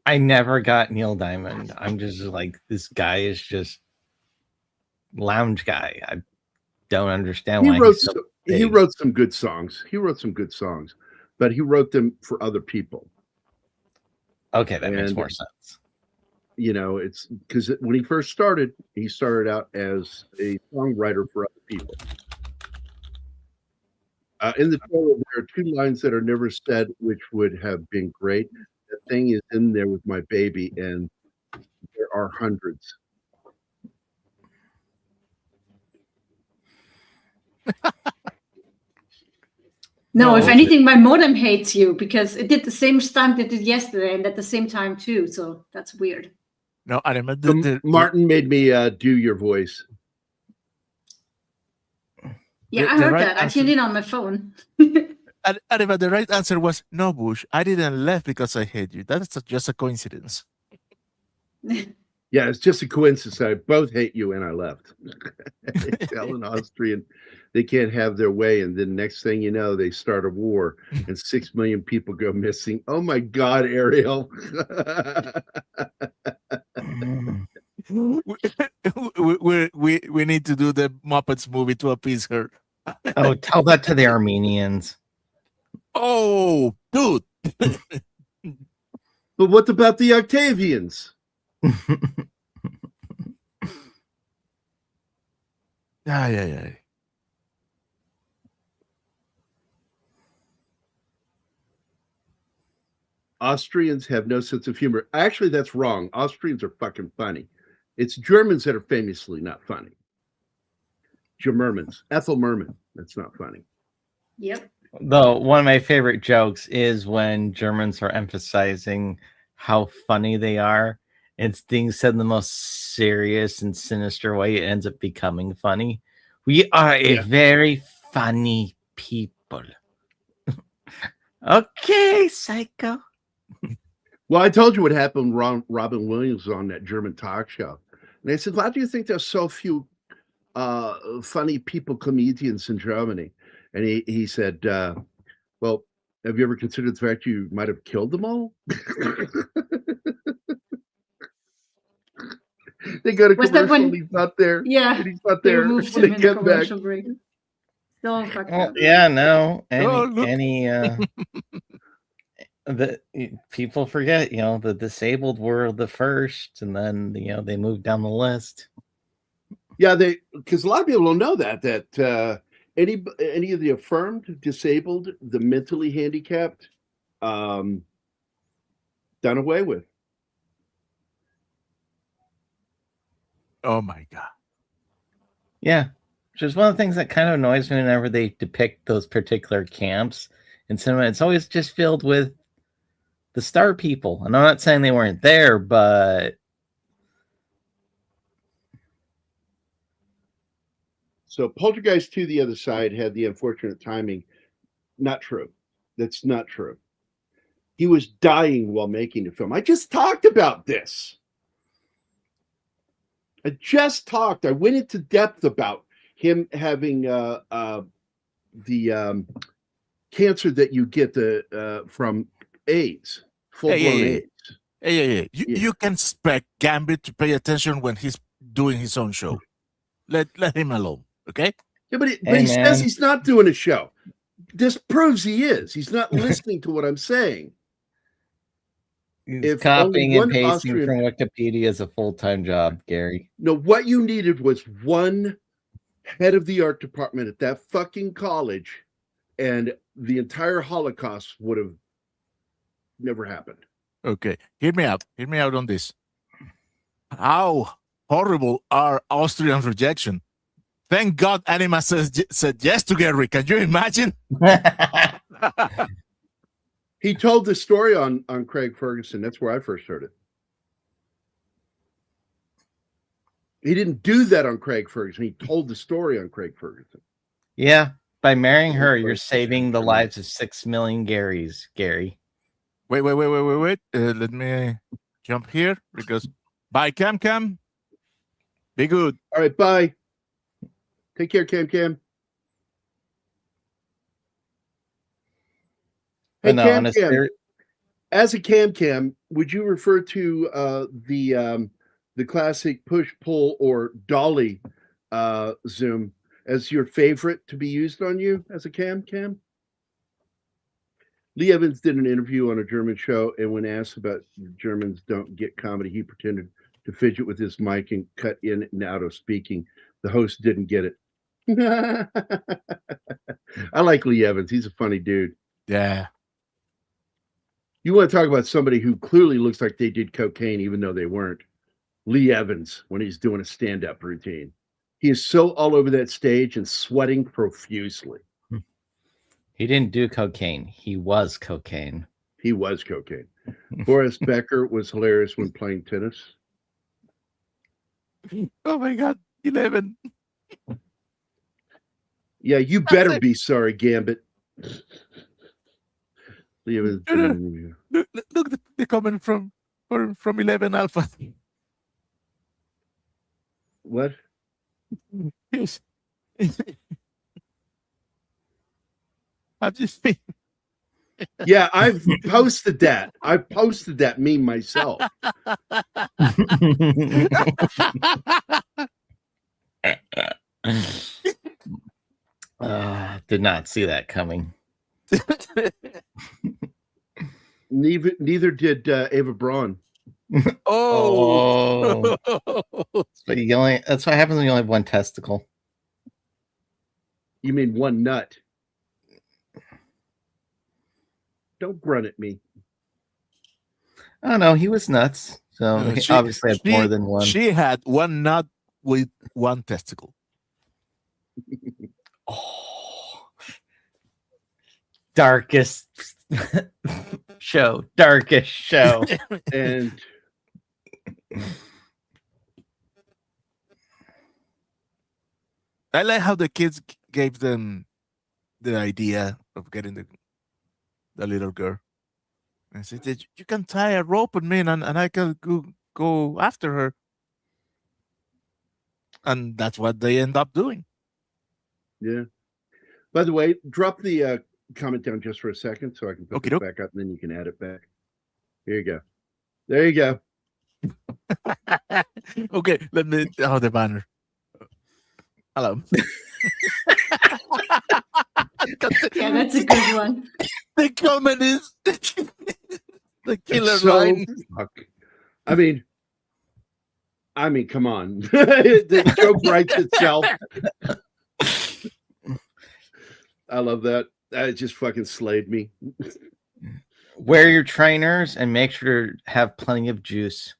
I never got Neil Diamond. I'm just like, this guy is just lounge guy. I don't understand He why wrote he's so he big. wrote some good songs. He wrote some good songs, but he wrote them for other people. Okay, that makes And more sense. it's because when he first started, he started out as a songwriter for other people. In the trailer, there are 2 lines that are never said, which would have been great. The thing is in there with my baby, and there are hundreds. No, if Oh, anything, my modem hates you because it did the same stunt it did yesterday and at the same time too. So that's weird. No, I remember So Martin made me do your voice. Yeah, I the heard right that. I answer. tuned in on my phone. But the right answer was no, Bush. I didn't left because I hate you. That's just a coincidence. Yeah, it's just a coincidence. I both hate you and I left. Telling Austrian they can't have their way, and then next thing you know, they start a war and 6 million people go missing. Oh my God, Ariel. we need to do the Muppets movie to appease her. Oh, tell that to the Armenians. Oh, dude. But what about the Octavians? Yeah. Austrians have no sense of humor. Actually, that's wrong. Austrians are fucking funny. It's Germans that are famously not funny. Germans. Ethel Merman. That's not funny. Yep. Though one of my favorite jokes is when Germans are emphasizing how funny they are. It's things said in the most serious and sinister way. It ends up becoming funny. We are a very funny people. Okay, psycho. Well, I told you what happened when Robin Williams was on that German talk show. And they said, why do you think there's so few funny people, comedians in Germany? And he said, well, have you ever considered the fact you might have killed them all? They go to Was that commercial when- and he's not there. Yeah, And he's not they there removed when him they in the come back. commercial break. So fucked up. Yeah, no. look. Any the people forget, the disabled were the first, and then they moved down the list. Yeah, because a lot of people don't know that any of the affirmed disabled, the mentally handicapped, done away with. Oh my God. Yeah. which is one of the things that kind of annoys me whenever they depict those particular camps in cinema. It's always just filled with the star people. And I'm not saying they weren't there, but So Poltergeist 2, The Other Side, had the unfortunate timing. Not true. That's not true. He was dying while making the film. I just talked about this. I went into depth about him having the cancer that you get from AIDS, full-blown AIDS. Hey. Yeah. You can expect Gambit to pay attention when he's doing his own show. Let him alone, okay? Yeah, but Hey, he says man. he's not doing a show. This proves he is. He's not listening to what I'm saying. he's If copying only and one pasting Austrian- from Wikipedia is a full-time job, Gary. No, what you needed was one head of the art department at that fucking college, and the entire Holocaust would have never happened. Okay, hear me out. Hear me out on this. How horrible are Austrian rejection? Thank God Anima said yes to Gary. Can you imagine? He told the story on Craig Ferguson. That's where I first heard it. He didn't do that on Craig Ferguson. He told the story on Craig Ferguson. Yeah, by marrying her, you're saving the lives of 6 million Garys, Gary. Wait. Let me jump here because bye, Cam. Be good. All right, bye. Take care, Cam. Hey, But no, on Cam, a ser- as a Cam, would you refer to the classic push, pull, or dolly zoom as your favorite to be used on you as a Cam? Lee Evans did an interview on a German show, and when asked about Germans don't get comedy, he pretended to fidget with his mic and cut in and out of speaking. The host didn't get it. I like Lee Evans. He's a funny dude. Yeah. You want to talk about somebody who clearly looks like they did cocaine, even though they weren't. Lee Evans, when he's doing a stand-up routine. He is so all over that stage and sweating profusely. he didn't do cocaine. He was cocaine. He was cocaine. Boris Becker was hilarious when playing tennis. Oh my God, 11. Yeah, you better be sorry, Gambit. Lee Evans did an interview. Look, the comment from 11 Alpha. What? Yes. Have you seen? Yeah, I've posted that. I posted that meme myself. Did not see that coming. Neither did Ava Braun. Oh. But that's what happens when you only have one testicle. You mean one nut? Don't grunt at me. Oh no, he was nuts. So he obviously had more than one. She had one nut with one testicle. Oh, darkest show. And I like how the kids gave them the idea of getting the little girl. And said that you can tie a rope on me and I can go after her. And that's what they end up doing. yeah. By the way, drop the comment down just for a second so I can put it Okey-doke. back up and then you can add it back. Here you go. There you go. Okay, let me. Oh, the banner. Hello. Yeah, that's a good one. The comment is the killer It's so line. I mean, come on. The joke writes itself. I love that. That just fucking slayed me. Wear your trainers and make sure to have plenty of juice.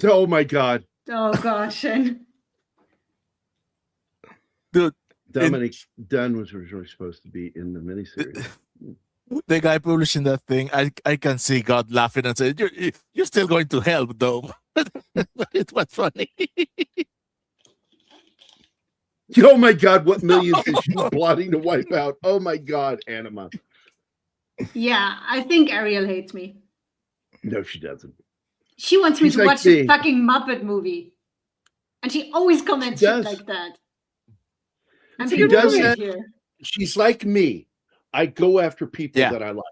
Oh my God. Oh gosh. And Dominic Dunn was originally supposed to be in the miniseries. The guy publishing that thing, I can see God laughing and saying, "You're still going to help, though." But it was funny. Oh my God, what millions is she plotting to wipe out? Oh my God, Anima. Yeah, I think Ariel hates me. No, she doesn't. She wants me She's to like watch me. the fucking Muppet movie. And she always comments She shit does. like that. I'm She being does rude that. here. She's like me. I go after people Yeah. that I like.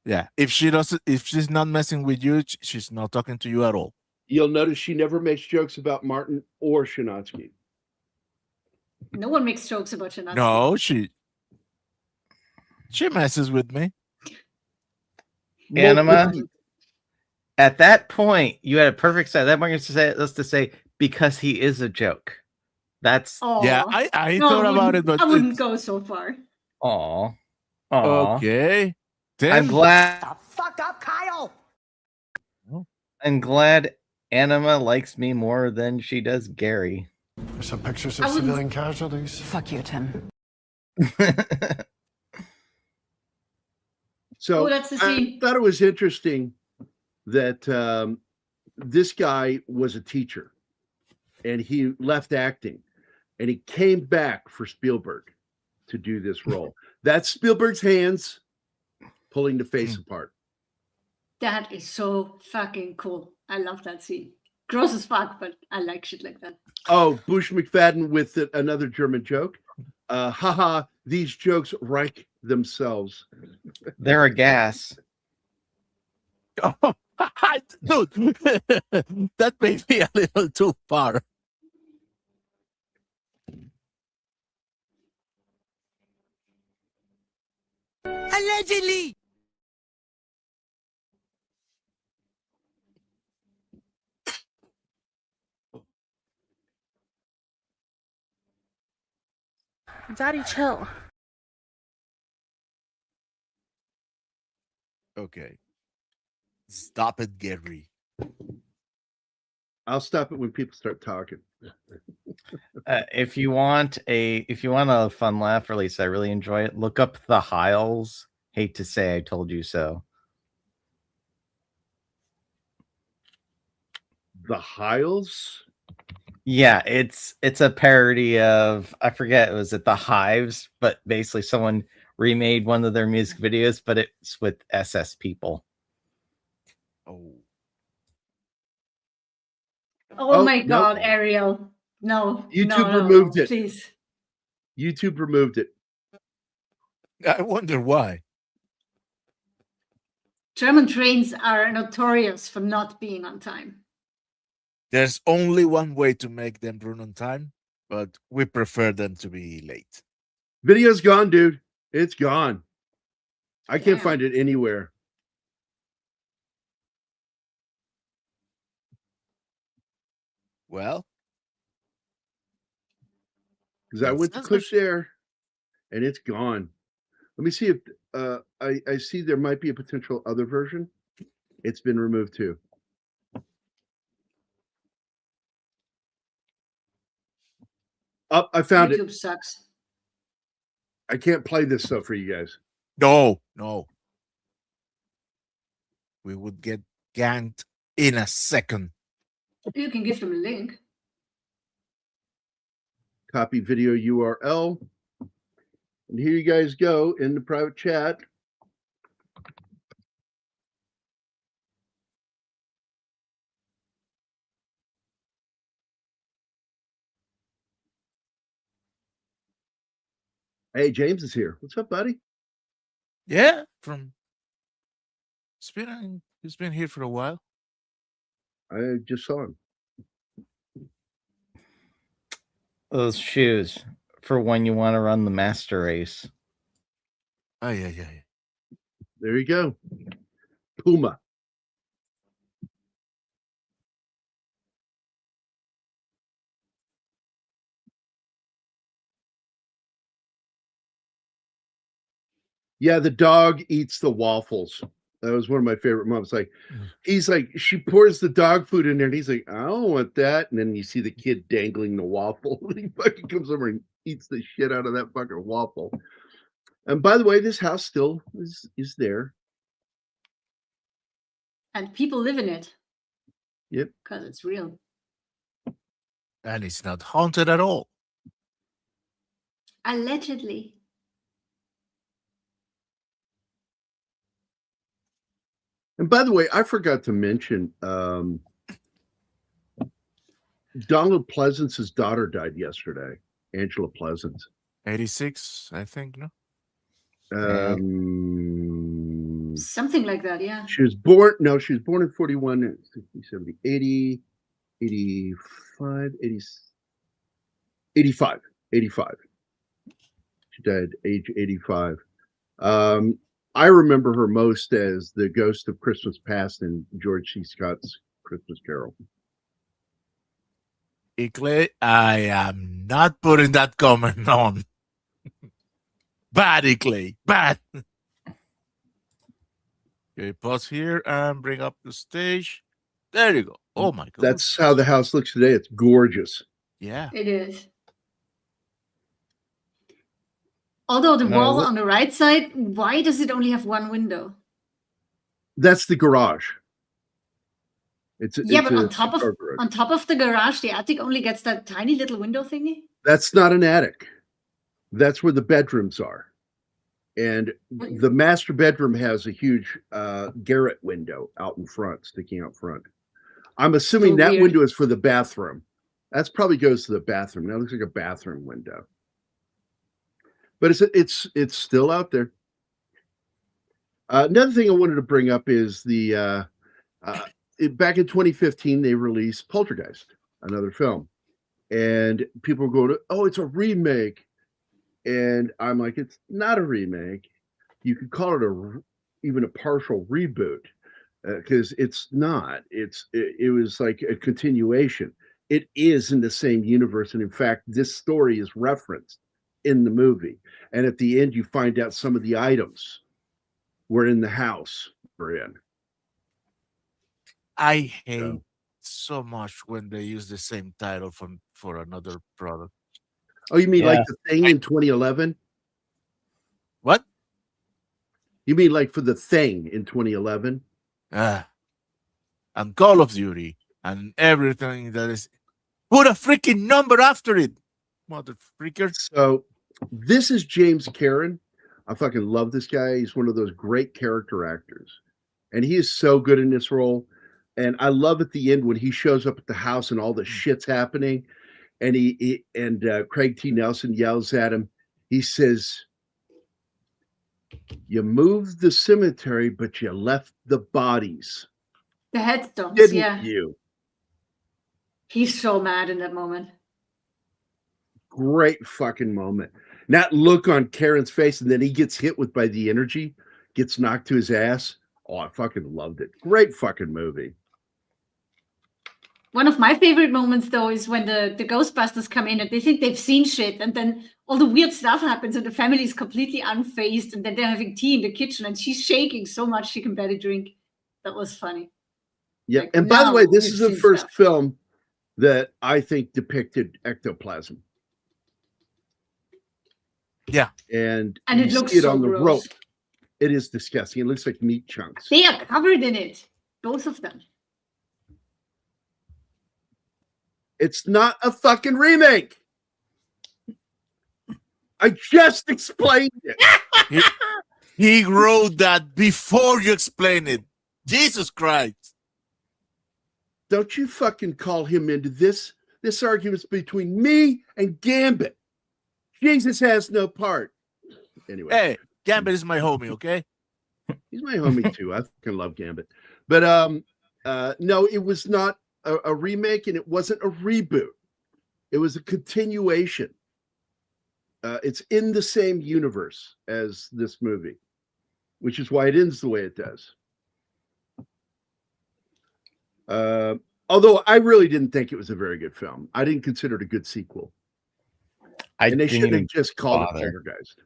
Yeah, if she's not messing with you, she's not talking to you at all. You'll notice she never makes jokes about Martin or Shinatsky. No one makes jokes about Shanatsky. No, she messes with me. Anima, at that point, you had a perfect set. That was to say because he is a joke. That's Yeah, I thought about it, but I wouldn't go so far. Aw. Okay. I'm Tim? glad. Fuck up, Kyle. I'm glad Anima likes me more than she does Gary. There's some pictures I of wouldn't- civilian casualties. Fuck you, Tim. So Oh, that's the I scene. thought it was interesting that this guy was a teacher and he left acting and he came back for Spielberg to do this role. That's Spielberg's hands pulling the face apart. That is so fucking cool. I love that scene. Gross as fuck, but I like shit like that. Oh, Bush McFadden with another German joke. Haha, these jokes rank themselves. They're a gas. Oh, dude, that may be a little too far. Allegedly. Daddy, chill. Okay. Stop it, Gary. I'll stop it when people start talking. If you want a fun laugh, or at least I really enjoy it, look up the Hiles. Hate to say I told you so. The Hiles? Yeah, it's a parody of, I forget, was it The Hives? But basically someone remade one of their music videos, but it's with SS people. Oh. Oh, Oh, my no. God, Ariel. No. YouTube no, removed it. Please. YouTube removed it. I wonder why. German trains are notorious for not being on time. There's only one way to make them run on time, but we prefer them to be late. Video's gone, dude. It's gone. I can't Damn. find it anywhere. Well, Because I went to That's click for there and it's gone. Let me see if I see there might be a potential other version. It's been removed too. Oh, I found it. YouTube sucks. I can't play this stuff for you guys. no. We would get ganked in a second. You can give them a link. Copy video URL. And here you guys go in the private chat. Hey, James is here. What's up, buddy? Yeah, he's been here for a while. I just saw him. Those shoes for when you want to run the master race. Oh yeah. There you go. Puma. Yeah, the dog eats the waffles. That was one of my favorite moments. Like, he's like, she pours the dog food in there, and he's like, I don't want that. And then you see the kid dangling the waffle. And he fucking comes over and eats the shit out of that fucking waffle. And by the way, this house still is there. And people live in it. Yep. Because it's real. And it's not haunted at all. Allegedly. And by the way, I forgot to mention Donald Pleasance's daughter died yesterday. Angela Pleasance. 86, I think, no? Something like that, yeah. She was born in 41, 60, 70, 80, 85, 85. She died age 85. I remember her most as the ghost of Christmas Past in George C. Scott's Christmas Carol. Ickley, I am not putting that comment on. Bad, Ickley. Bad. Okay, pause here and bring up the stage. There you go. Oh my god. That's how the house looks today. It's gorgeous. Yeah. It is. Although the wall on the right side, why does it only have one window? That's the garage. But on top of the garage, the attic only gets that tiny little window thingy. That's not an attic. That's where the bedrooms are. And the master bedroom has a huge garret window out in front, sticking out front. I'm assuming that window is for the bathroom. That's probably goes to the bathroom. That looks like a bathroom window. But it's still out there. Another thing I wanted to bring up is the back in 2015 they released Poltergeist, another film, and people go to, oh, it's a remake, and I'm like, it's not a remake. You could call it even a partial reboot because it's not. It was like a continuation. It is in the same universe, and in fact, this story is referenced in the movie. And at the end, you find out some of the items were in the house we're in. I hate so much when they use the same title for another product. Oh, you mean like The Thing in 2011? What? You mean like for The Thing in 2011? And Call of Duty and everything that is. Put a freaking number after it, mother freaker. So this is James Karen. I fucking love this guy. He's one of those great character actors. And he is so good in this role. And I love at the end when he shows up at the house and all the shit's happening. And Craig T. Nelson yells at him. He says, "You moved the cemetery, but you left the bodies. The headstones, Didn't you?" He's so mad in that moment. Great fucking moment. That look on Karen's face, and then he gets hit by the energy, gets knocked to his ass. Oh, I fucking loved it. Great fucking movie. One of my favorite moments, though, is when the Ghostbusters come in and they think they've seen shit, and then all the weird stuff happens, and the family is completely unfazed, and then they're having tea in the kitchen, and she's shaking so much she can barely drink. That was funny. Yeah, Like, and by the way, this is the first stuff. film that I think depicted ectoplasm. Yeah, And you it looks see it so on the gross. rope. It is disgusting. It looks like meat chunks. They are covered in it, both of them. It's not a fucking remake. I just explained it. he wrote that before you explain it. Jesus Christ. Don't you fucking call him into this. This argument's between me and Gambit. Jesus has no part. Anyway. Hey, Gambit is my homie, okay? He's my homie too. I fucking love Gambit. But no, it was not a remake, and it wasn't a reboot. It was a continuation. It's in the same universe as this movie, which is why it ends the way it does. Although I really didn't think it was a very good film. I didn't consider it a good sequel. And they should have just called it Poltergeist.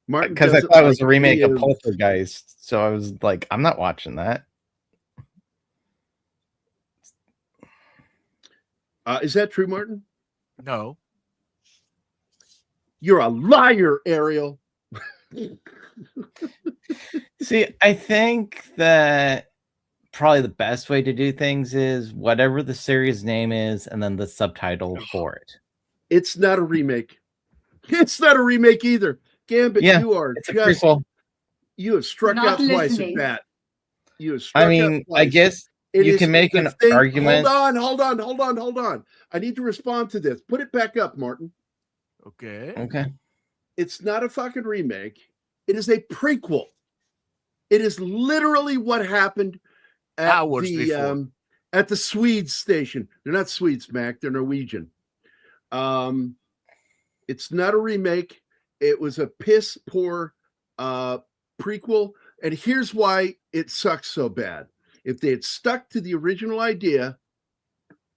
Because I thought it was a remake of Poltergeist. So I was like, I'm not watching that. Is that true, Martin? No. You're a liar, Ariel. See, I think that probably the best way to do things is whatever the series name is and then the subtitle for it. It's not a remake. It's not a remake either. Gambit, Yeah, you are it's a just, prequel. you have struck Not out twice at listening. bat. You have struck I out mean, twice. I guess It you is can make the an thing- argument. Hold on. I need to respond to this. Put it back up, Martin. Okay. Okay. It's not a fucking remake. It is a prequel. It is literally what happened at Hours before. at the Swedes station. They're not Swedes, Mac. They're Norwegian. It's not a remake. It was a piss poor prequel. And here's why it sucks so bad. If they had stuck to the original idea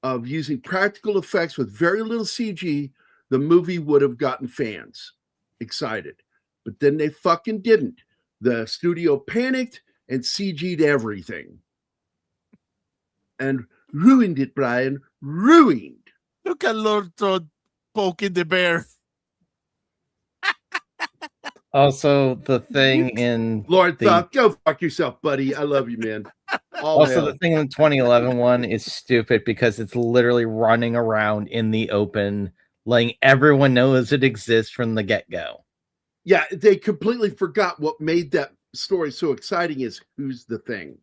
of using practical effects with very little CG, the movie would have gotten fans excited. But then they fucking didn't. The studio panicked and CG'd everything. And ruined it, Brian. Ruined. Look at Lord Todd poking the bear. Also, the thing in Lord the Thought, go fuck yourself, buddy. I love you, man. also the thing in the 2011 one is stupid because it's literally running around in the open, letting everyone know as it exists from the get-go. Yeah, they completely forgot what made that story so exciting is who's the thing.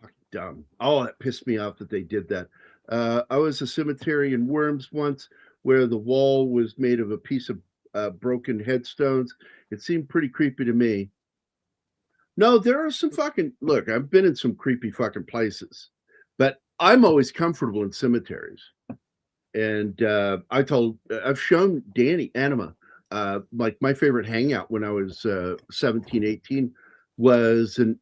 Fucking dumb. Oh, that pissed me off that they did that. I was a cemetery in Worms once where the wall was made of a piece of broken headstones. It seemed pretty creepy to me. No, there are some fucking look. I've been in some creepy fucking places, but I'm always comfortable in cemeteries. And I've shown Danny Anima, like my favorite hangout when I was 17, 18 was an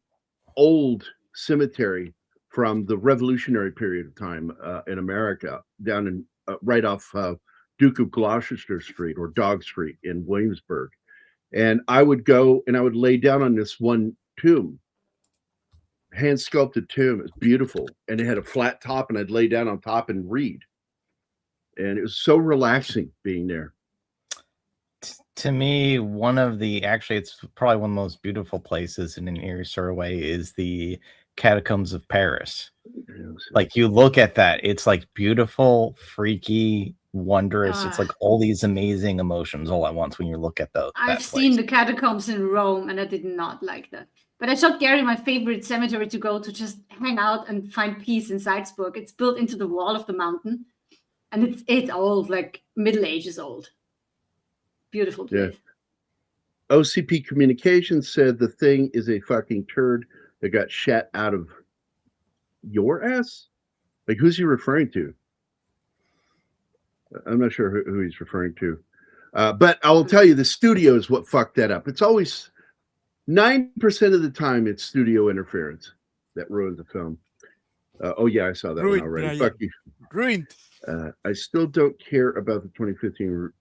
old cemetery from the Revolutionary period of time in America, down in right off Duke of Gloucester Street or Dog Street in Williamsburg. And I would go and I would lay down on this one tomb, hand sculpted tomb. It's beautiful. And it had a flat top, and I'd lay down on top and read. And it was so relaxing being there. To me, it's probably one of the most beautiful places in an eerie sort of way is the catacombs of Paris. Like you look at that, it's like beautiful, freaky, wondrous. It's like all these amazing emotions all at once when you look at those. I've seen the catacombs in Rome, and I did not like that. But I told Gary my favorite cemetery to go to just hang out and find peace in Salzburg. It's built into the wall of the mountain, and it's old, like Middle Ages old. Beautiful place. Yeah. OCP Communications said the thing is a fucking turd that got shat out of your ass. Like, who's he referring to? I'm not sure who he's referring to. But I will tell you, the studio is what fucked that up. It's always 9% of the time it's studio interference that ruins the film. Oh yeah, I saw that one already. Fuck you. Ruined. I still don't care about the 2015.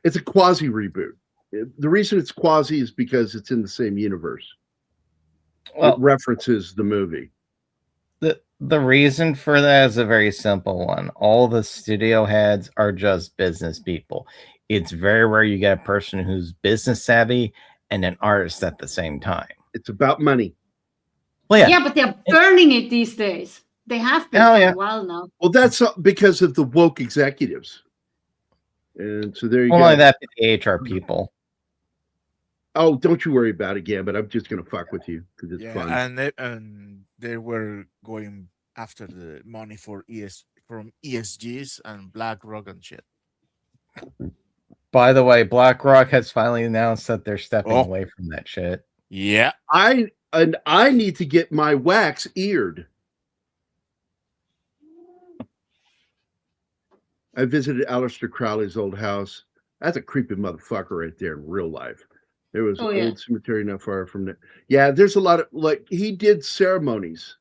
It's a quasi reboot. The reason it's quasi is because it's in the same universe. Well, it references the movie. The reason for that is a very simple one. All the studio heads are just business people. It's very rare you get a person who's business savvy and an artist at the same time. It's about money. Well, yeah, but they're burning it these days. They have been for a while now. Well, that's because of the woke executives. And so there you go. Only that the HR people. Oh, don't you worry about it, again. But I'm just gonna fuck with you because it's fun. And they were going after the money from ESGs and BlackRock and shit. By the way, BlackRock has finally announced that they're stepping away from that shit. Yeah, I need to get my wax eared. I visited Aleister Crowley's old house. That's a creepy motherfucker right there in real life. There was an old cemetery not far from there. Yeah, there's a lot of, like, he did ceremonies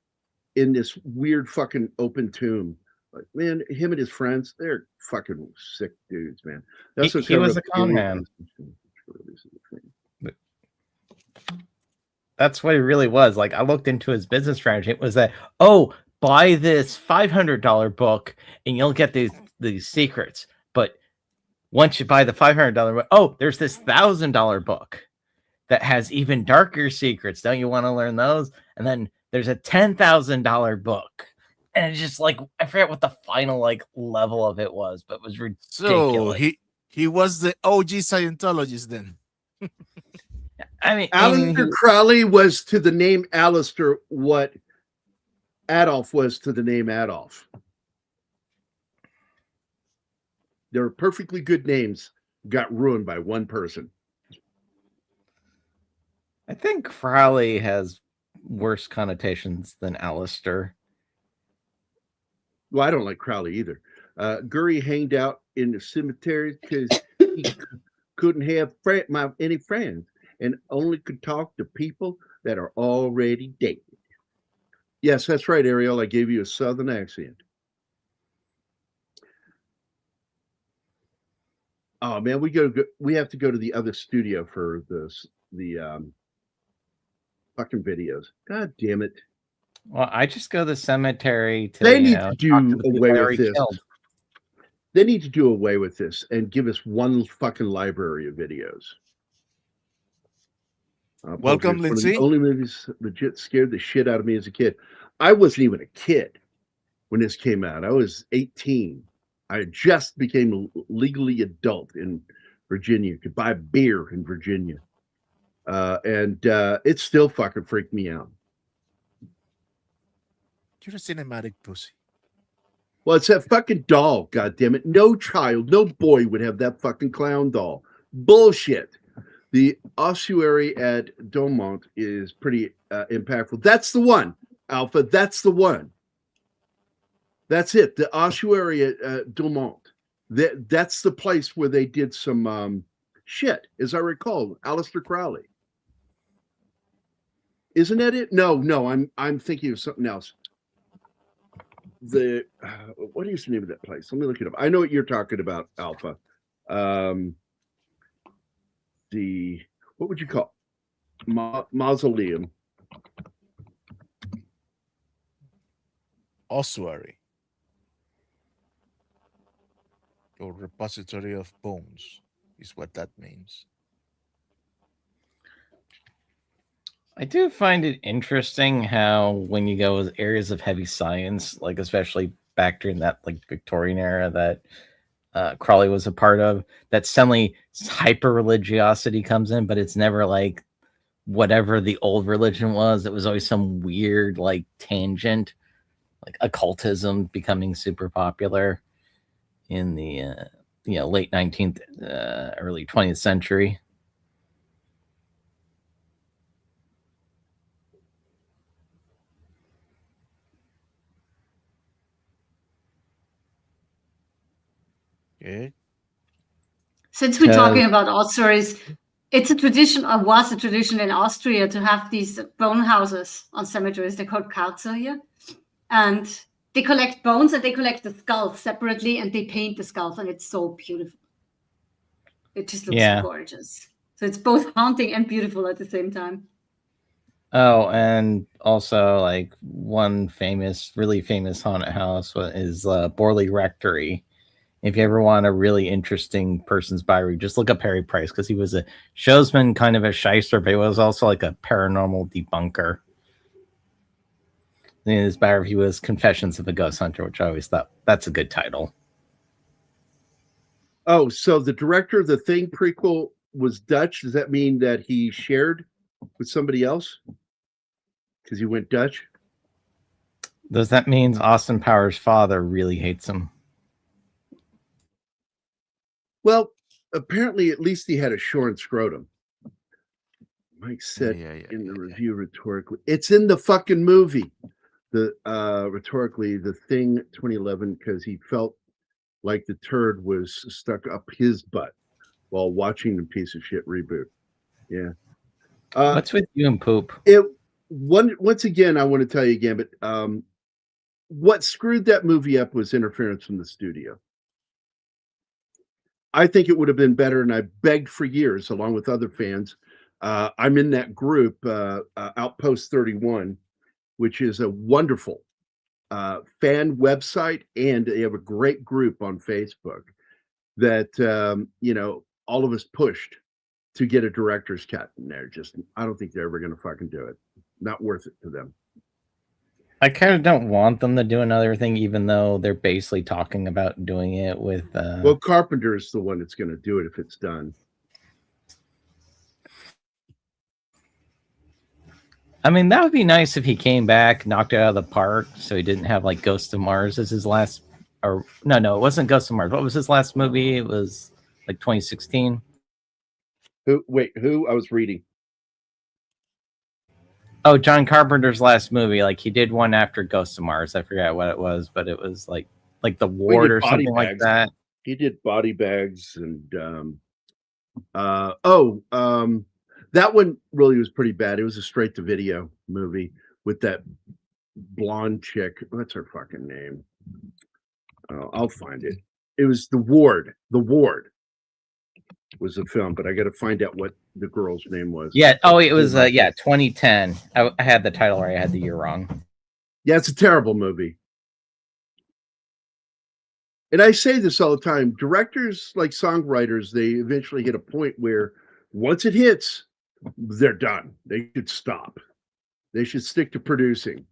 in this weird fucking open tomb. Like, man, him and his friends, they're fucking sick dudes, man. That's he was a con man. That's what he really was. Like, I looked into his business strategy. It was that, buy this $500 book and you'll get these secrets. But once you buy the $500 book, oh, there's this $1,000 book that has even darker secrets. Don't you want to learn those? And then there's a $10,000 book. And it's just like, I forget what the final like level of it was, but it was ridiculous. So he was the OG Scientologist then. I mean, Aleister Crowley was to the name Alistair what Adolf was to the name Adolf. They were perfectly good names, got ruined by one person. I think Crowley has worse connotations than Alistair. Well, I don't like Crowley either. Gurry hanged out in the cemetery because he couldn't have any friends and only could talk to people that are already dated. Yes, that's right, Ariel. I gave you a Southern accent. Oh man, we have to go to the other studio for the fucking videos. God damn it. Well, I just go to the cemetery to They need to do away people with this. killed. They need to do away with this and give us one fucking library of videos. Welcome, Poltergeist, Lindsay. one of the only movies legit scared the shit out of me as a kid. I wasn't even a kid when this came out. I was 18. I just became legally adult in Virginia. Could buy beer in Virginia. And it still fucking freaked me out. You're a cinematic pussy. Well, it's that fucking doll, goddammit. No child, no boy would have that fucking clown doll. Bullshit. The ossuary at Domont is pretty impactful. That's the one, Alpha. That's the one. That's it. The ossuary at Domont. That's the place where they did some shit, as I recall. Aleister Crowley. Isn't that it? No, I'm thinking of something else. What is the name of that place? Let me look it up. I know what you're talking about, Alpha. What would you call mausoleum? Ossuary. Or repository of bones is what that means. I do find it interesting how when you go with areas of heavy science, like especially back during that like Victorian era that Crowley was a part of, that suddenly hyper religiosity comes in, but it's never like whatever the old religion was. It was always some weird like tangent, like occultism becoming super popular in the late 19th, early 20th century. Okay. Since we're talking about ossuaries, it's a tradition, or was a tradition in Austria to have these bone houses on cemeteries. They're called Karzer here. And they collect bones and they collect the skulls separately and they paint the skulls, and it's so beautiful. It just looks gorgeous. So it's both haunting and beautiful at the same time. Oh, and also like one really famous haunted house is Borley Rectory. If you ever want a really interesting person's biography, just look up Harry Price, because he was a showsman, kind of a shyster, but he was also like a paranormal debunker. And his biography was Confessions of a Ghost Hunter, which I always thought that's a good title. Oh, so the director of the Thing prequel was Dutch. Does that mean that he shared with somebody else? Because he went Dutch? Does that mean Austin Powers' father really hates him? Well, apparently, at least he had a shorn scrotum. Mike said in the review rhetorically, it's in the fucking movie. Rhetorically, The Thing 2011, because he felt like the turd was stuck up his butt while watching the piece of shit reboot. Yeah. What's with you and poop? Once again, I want to tell you again, but what screwed that movie up was interference from the studio. I think it would have been better, and I begged for years, along with other fans. I'm in that group, Outpost 31, which is a wonderful fan website, and they have a great group on Facebook. that all of us pushed to get a director's cut, and I don't think they're ever going to fucking do it. Not worth it to them. I kind of don't want them to do another thing, even though they're basically talking about doing it with. Well, Carpenter is the one that's going to do it if it's done. I mean, that would be nice if he came back, knocked it out of the park, so he didn't have like Ghost of Mars as his last. Or no, it wasn't Ghost of Mars. What was his last movie? It was like 2016. Who? I was reading. Oh, John Carpenter's last movie. Like he did one after Ghost of Mars. I forgot what it was, but it was like The Ward or something like that. He did Body Bags and that one really was pretty bad. It was a straight to video movie with that blonde chick. What's her fucking name? I'll find it. It was The Ward. The Ward was the film, but I got to find out what the girl's name was. Yeah. Oh, it was 2010. I had the title right. I had the year wrong. Yeah, it's a terrible movie. And I say this all the time. Directors, like songwriters, they eventually hit a point where once it hits, they're done. They should stop. They should stick to producing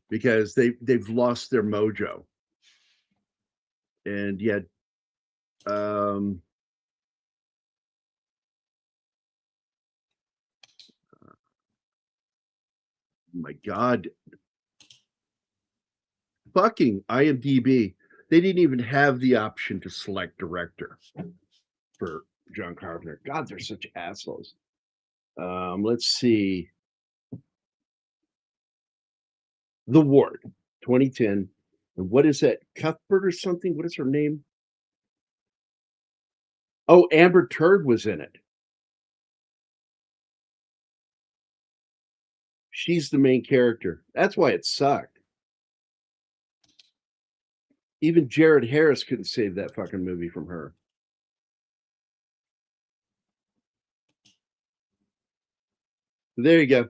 because they've lost their mojo. And yet, my God, fucking IMDb. They didn't even have the option to select director for John Carpenter. God, they're such assholes. Let's see. The Ward, 2010. And what is that? Cuthbert or something? What is her name? Oh, Amber Turd was in it. She's the main character. That's why it sucked. Even Jared Harris couldn't save that fucking movie from her. There you go.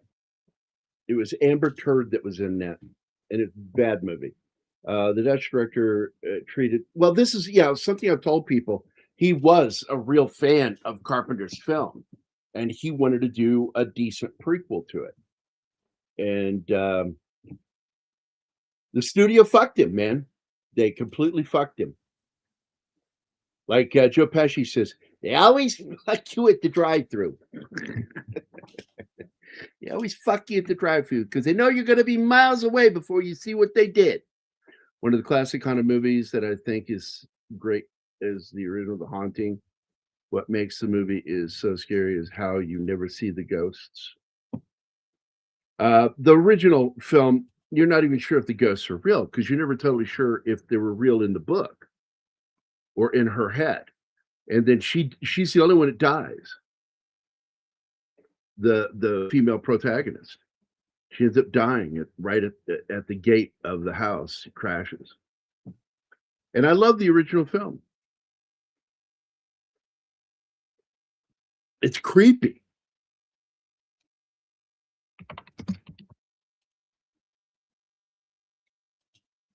It was Amber Turd that was in that, and it's a bad movie. The Dutch director treated well. This is something I've told people. He was a real fan of Carpenter's film, and he wanted to do a decent prequel to it. And the studio fucked him, man. They completely fucked him. Like Joe Pesci says, they always fuck you at the drive-thru. They always fuck you at the drive-thru because they know you're going to be miles away before you see what they did. One of the classic kind of movies that I think is great is the original The Haunting. What makes the movie is so scary is how you never see the ghosts. The original film, you're not even sure if the ghosts are real because you're never totally sure if they were real in the book or in her head. And then she's the only one that dies. The female protagonist. She ends up dying right at the gate of the house. She crashes. And I love the original film. It's creepy.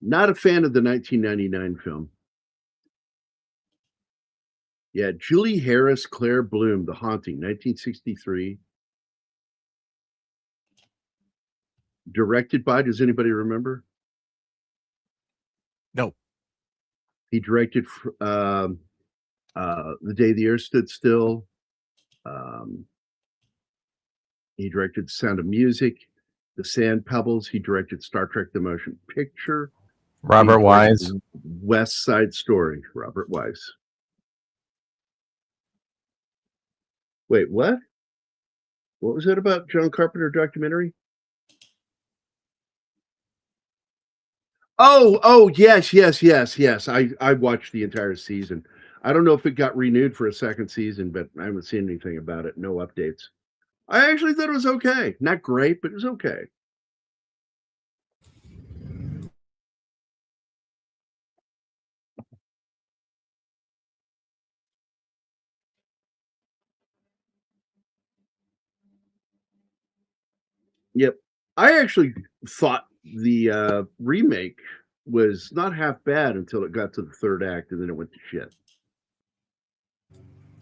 Not a fan of the 1999 film. Yeah, Julie Harris, Claire Bloom, The Haunting, 1963. Directed by, does anybody remember? No. He directed The Day the Earth Stood Still. He directed Sound of Music, The Sand Pebbles. He directed Star Trek The Motion Picture. Robert Wise. West Side Story, Robert Wise. Wait, what? What was that about John Carpenter documentary? Oh, yes. I watched the entire season. I don't know if it got renewed for a second season, but I haven't seen anything about it. No updates. I actually thought it was okay. Not great, but it was okay. Yep. I actually thought the remake was not half bad until it got to the third act, and then it went to shit.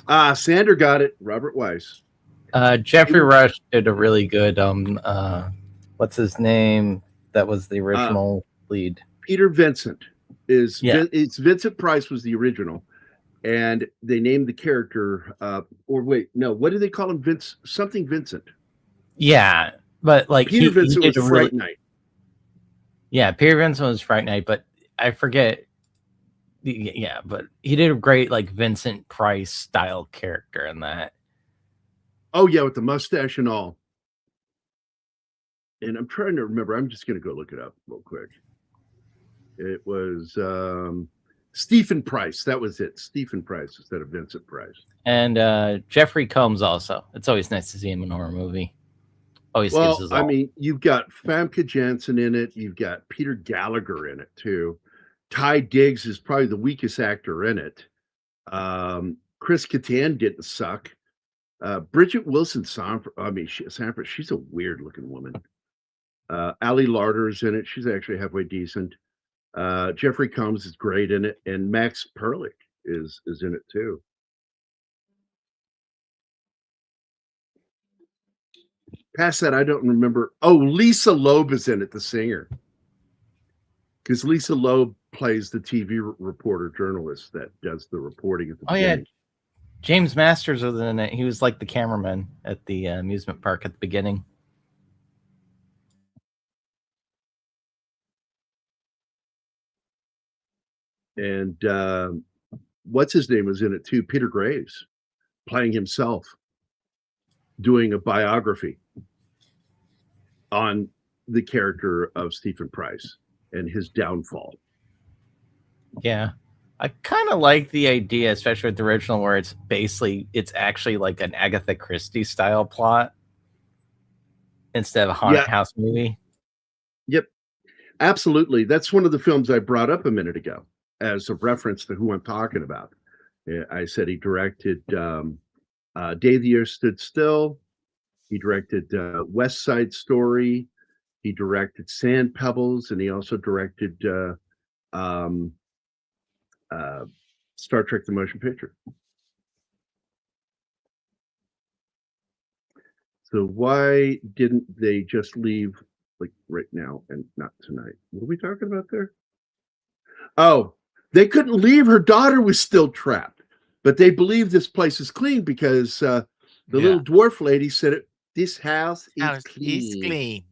Sander got it. Robert Weiss. Jeffrey Rush did a really good what's his name? That was the original lead. Peter Vincent is Yeah. it's Vincent Price was the original, and they named the character or wait, no, what do they call him? Vincent. Yeah, but like Peter Vincent he was did a Fright Night. Yeah, Peter Vincent was Fright Night, but I forget. Yeah, but he did a great like Vincent Price style character in that. Oh yeah, with the mustache and all. And I'm trying to remember. I'm just going to go look it up real quick. It was Stephen Price. That was it. Stephen Price instead of Vincent Price. And Jeffrey Combs also. It's always nice to see him in a horror movie. Always gives us all. I mean, you've got Famke Janssen in it. You've got Peter Gallagher in it too. Ty Diggs is probably the weakest actor in it. Chris Kattan didn't suck. Bridget Wilson Sanford, she's a weird looking woman. Ali Larder's in it. She's actually halfway decent. Jeffrey Combs is great in it, and Max Perlich is in it too. Past that, I don't remember. Oh, Lisa Loeb is in it, the singer. Because Lisa Loeb plays the TV reporter journalist that does the reporting at the beginning. Yeah. James Masters was in it. He was like the cameraman at the amusement park at the beginning. And what's his name was in it too? Peter Graves, playing himself, doing a biography on the character of Stephen Price and his downfall. Yeah. I kind of like the idea, especially with the original, where it's actually like an Agatha Christie style plot instead of a haunted house movie. Yep, absolutely. That's one of the films I brought up a minute ago as a reference to who I'm talking about. I said he directed Day the Earth Stood Still. He directed West Side Story. He directed Sand Pebbles, and he also directed Star Trek: The Motion Picture. So why didn't they just leave like right now and not tonight? What are we talking about there? Oh, they couldn't leave. Her daughter was still trapped, but they believe this place is clean because the little dwarf lady said this house is clean. It's clean.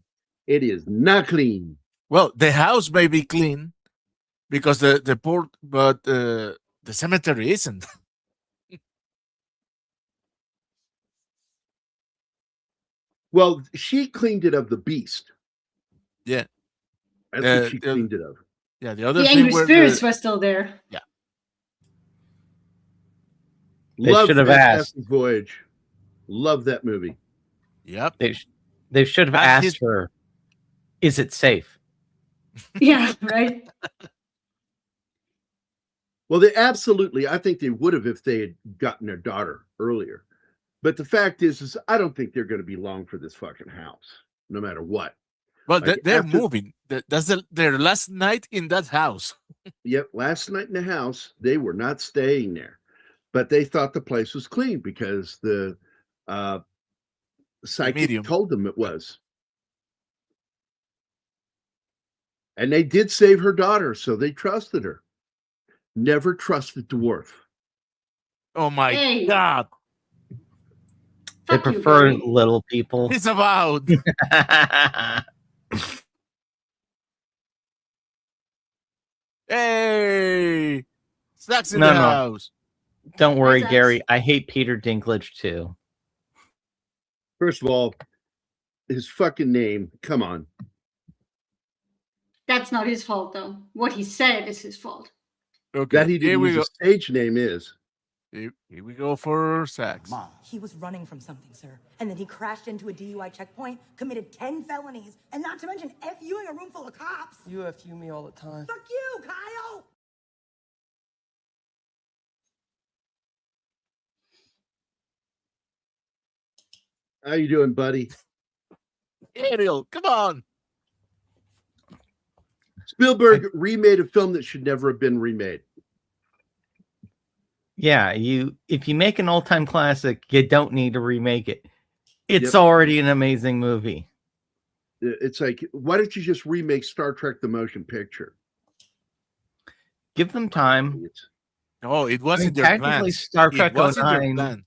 It is not clean. Well, the house may be clean because the port, but the cemetery isn't. Well, she cleaned it of the beast. Yeah, that's what she cleaned it of. Yeah, the other the thing angry spirits were still there. Yeah, they should have asked. Voyage. Love that movie. Yep. They should have asked her, is it safe? Yeah, right. Well, I think they would have if they had gotten their daughter earlier. But the fact is I don't think they're going to be long for this fucking house, no matter what. Well, they're moving. That's their last night in that house. Yep, last night in the house, they were not staying there. But they thought the place was clean because the psychic told them it was. And they did save her daughter, so they trusted her. Never trust the dwarf. Oh my God. They prefer little people. It's about. Hey, Snacks in the house. Don't worry, Gary. I hate Peter Dinklage too. First of all, his fucking name. Come on. That's not his fault, though. What he said is his fault. Okay. That he didn't use his stage name is. Here we go for sex. Mom. He was running from something, sir. And then he crashed into a DUI checkpoint, committed 10 felonies, and not to mention FUing a room full of cops. You FU me all the time. Fuck you, Kyle! How you doing, buddy? Ariel, come on. Spielberg remade a film that should never have been remade. Yeah, if you make an all-time classic, you don't need to remake it. It's already an amazing movie. It's like, why don't you just remake Star Trek the Motion Picture? Give them time. Oh, it was in their technically, plans. Star It Trek was in their 09. plan.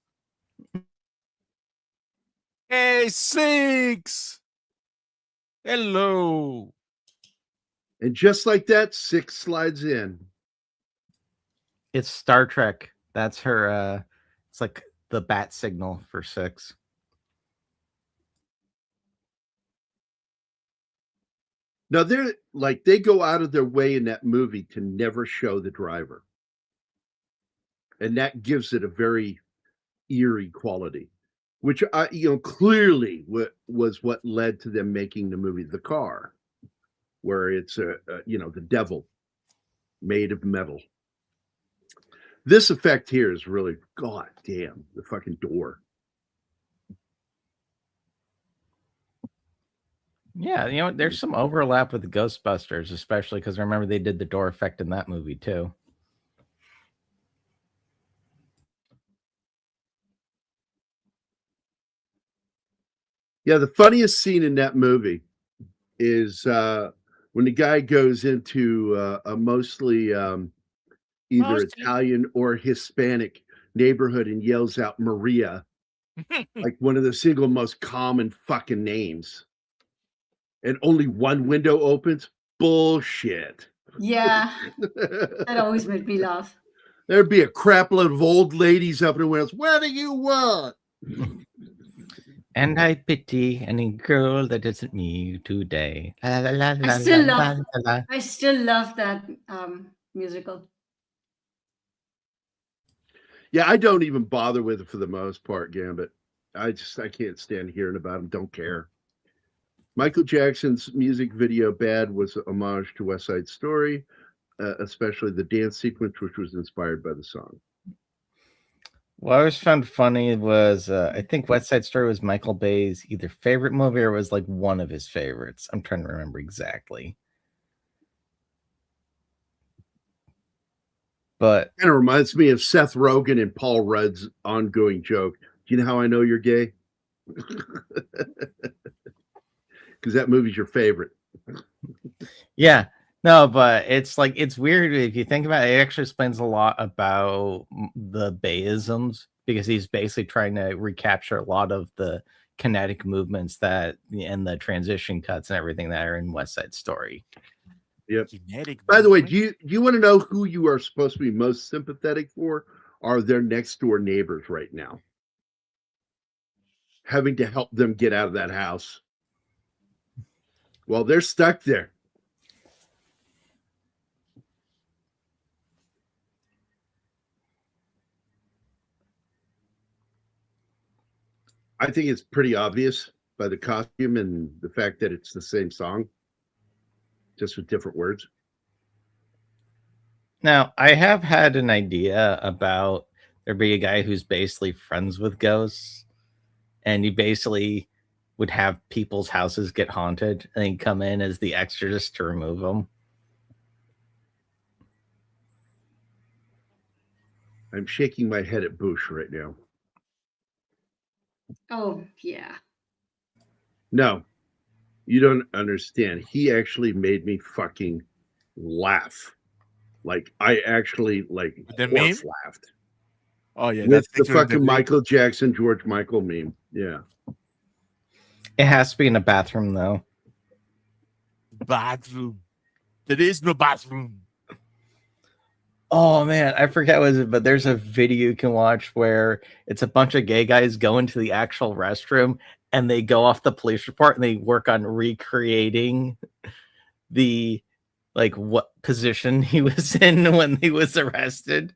Hey, Six! Hello. And just like that, Six slides in. It's Star Trek. That's her. It's like the bat signal for Six. Now they're like, they go out of their way in that movie to never show the driver. And that gives it a very eerie quality, which clearly was what led to them making the movie The Car, where it's the devil made of metal. This effect here is really, god damn, the fucking door. Yeah, there's some overlap with the Ghostbusters, especially because I remember they did the door effect in that movie too. Yeah, the funniest scene in that movie is when the guy goes into a mostly either Italian or Hispanic neighborhood and yells out Maria, like one of the single most common fucking names. And only one window opens? Bullshit. Yeah, that always made me laugh. There'd be a crap load of old ladies up in the windows. What do you want? And I pity any girl that isn't me today. La, la, la, la, I still la, love. la, la. I still love that musical. Yeah, I don't even bother with it for the most part, Gambit. I can't stand hearing about them. Don't care. Michael Jackson's music video "Bad" was an homage to West Side Story, especially the dance sequence, which was inspired by the song. What I always found funny was I think West Side Story was Michael Bay's either favorite movie or was like one of his favorites. I'm trying to remember exactly. But Kind of reminds me of Seth Rogen and Paul Rudd's ongoing joke. Do you know how I know you're gay? Because that movie's your favorite. yeah, no, but it's like, it's weird if you think about it. It actually explains a lot about the Bayisms, because he's basically trying to recapture a lot of the kinetic movements that and the transition cuts and everything that are in West Side Story. Yep. Kinetic By the way, movement? do you want to know who you are supposed to be most sympathetic for? Are their next door neighbors right now? Having to help them get out of that house. Well, they're stuck there. I think it's pretty obvious by the costume and the fact that it's the same song, just with different words. Now, I have had an idea about there be a guy who's basically friends with ghosts, and he basically would have people's houses get haunted and then come in as the exorcist to remove them. I'm shaking my head at Bush right now. Oh yeah. No, you don't understand. He actually made me fucking laugh. Like, I actually The meme? horse laughed. Oh yeah, With that's the literally fucking meme. Michael Jackson, George Michael meme. Yeah. It has to be in a bathroom, though. Bathroom. There is no bathroom. Oh man, I forget what it is, but there's a video you can watch where it's a bunch of gay guys go into the actual restroom and they go off the police report and they work on recreating the what position he was in when he was arrested.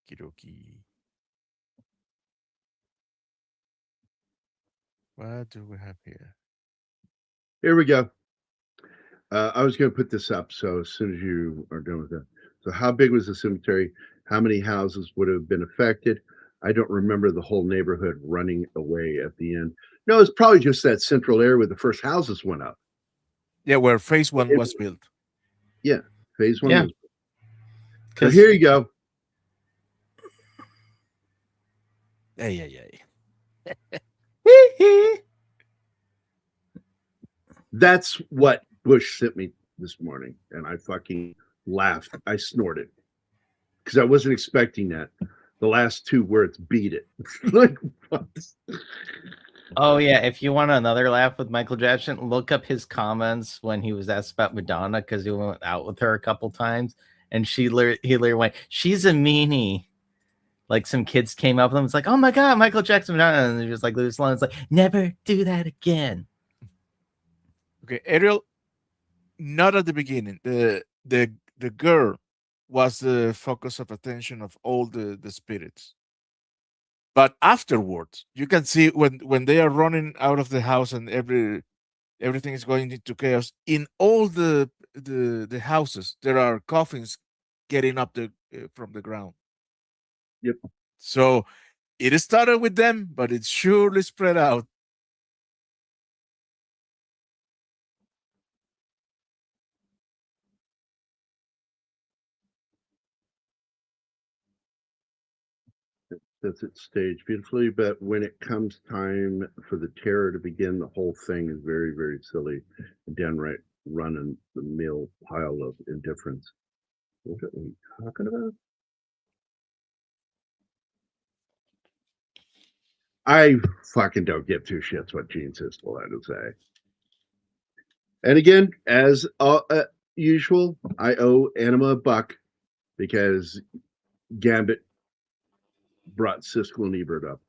Kiroki. What do we have here? Here we go. I was going to put this up, so as soon as you are done with that. So how big was the cemetery? How many houses would have been affected? I don't remember the whole neighborhood running away at the end. No, it's probably just that central area where the first houses went up. Yeah, where phase one was built. Yeah, phase one Yeah. was. So here you go. Hey. That's what Bush sent me this morning, and I fucking laughed. I snorted because I wasn't expecting that. The last two words beat it. Like, what? Oh yeah, if you want another laugh with Michael Jackson, look up his comments when he was asked about Madonna because he went out with her a couple times, and he literally went, "She's a meanie." Like some kids came up with him, it's like, "Oh my god, Michael Jackson, Madonna," and he was like, "Louis London's like, never do that again." Okay, Ariel, not at the beginning. The girl was the focus of attention of all the spirits. But afterwards, you can see when they are running out of the house and everything is going into chaos. In all the houses, there are coffins getting up from the ground. Yep. So it started with them, but it's surely spread out. That's its stage beautifully, but when it comes time for the terror to begin, the whole thing is very, very silly, downright running the mill pile of indifference. What are we talking about? I fucking don't give two shits what Gene Siskel had to say. And again, as usual, I owe Anima a buck because Gambit brought Siskel and Ebert up.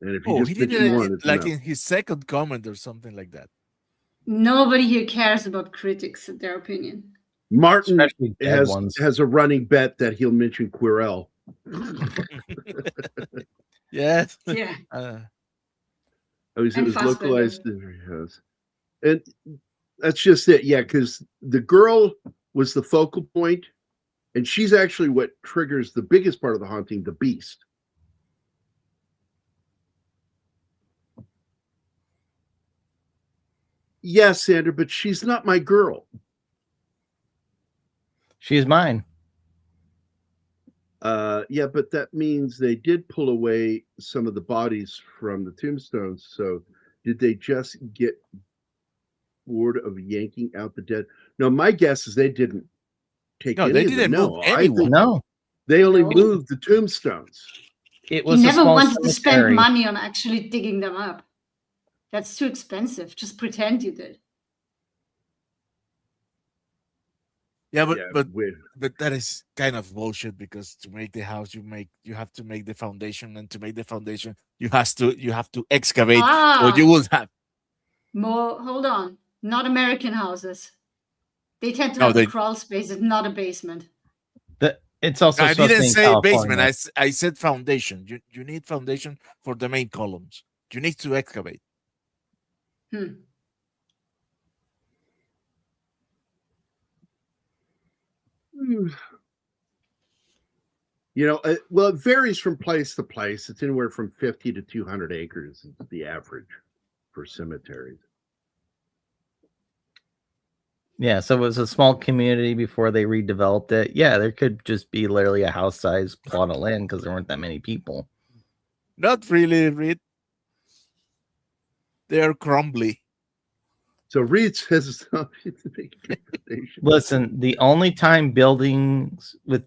And if you He just did mention it one, it's like enough. in his second comment or something like that. Nobody here cares about critics and their opinion. Martin Especially dead ones. has a running bet that he'll mention Quirrell. Yes. Yeah. It was And localized in her house. And that's just it. Yeah, because the girl was the focal point, and she's actually what triggers the biggest part of the haunting, the beast. Yes, Sandra, but she's not my girl. She's mine. Yeah, but that means they did pull away some of the bodies from the tombstones. So did they just get bored of yanking out the dead? No, my guess is they didn't take No, any they of them. didn't move No, anyone. No, they only No. moved the tombstones. it He was a never small wanted to spend cemetery. money on actually digging them up. That's too expensive. Just pretend you did. Yeah, Yeah, but that is kind of bullshit because to make the house you have to make the foundation, and to make the foundation you have to excavate, or you will have Hold on. Not American houses. They tend to have a crawl space, it's not a basement. It's also I supposed to didn't be in say California. basement. I said foundation. You need foundation for the main columns. You need to excavate. You know, well, it varies from place to place. It's anywhere from 50 to 200 acres is the average for cemeteries. Yeah, so it was a small community before they redeveloped it. Yeah, there could just be literally a house-sized plot of land because there weren't that many people. Not really, Reed. They are crumbly. So Reed says it's a big foundation. Listen, the only time buildings with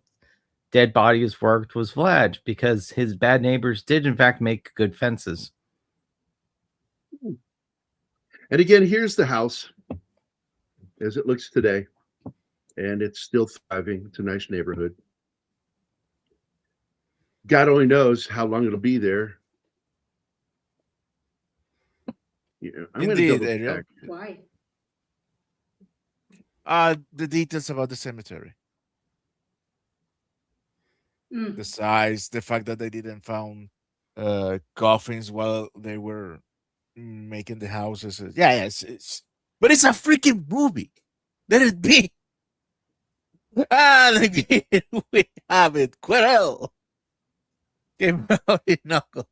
dead bodies worked was Vlad because his bad neighbors did in fact make good fences. And again, here's the house as it looks today, and it's still thriving. It's a nice neighborhood. God only knows how long it'll be there. Yeah, I'm going to double check. Why? The details about the cemetery. The Mm. size, the fact that they didn't found coffins while they were making the houses. Yeah, but it's a freaking movie. Let it be. We have it. Quirrell. came out in Knuckle.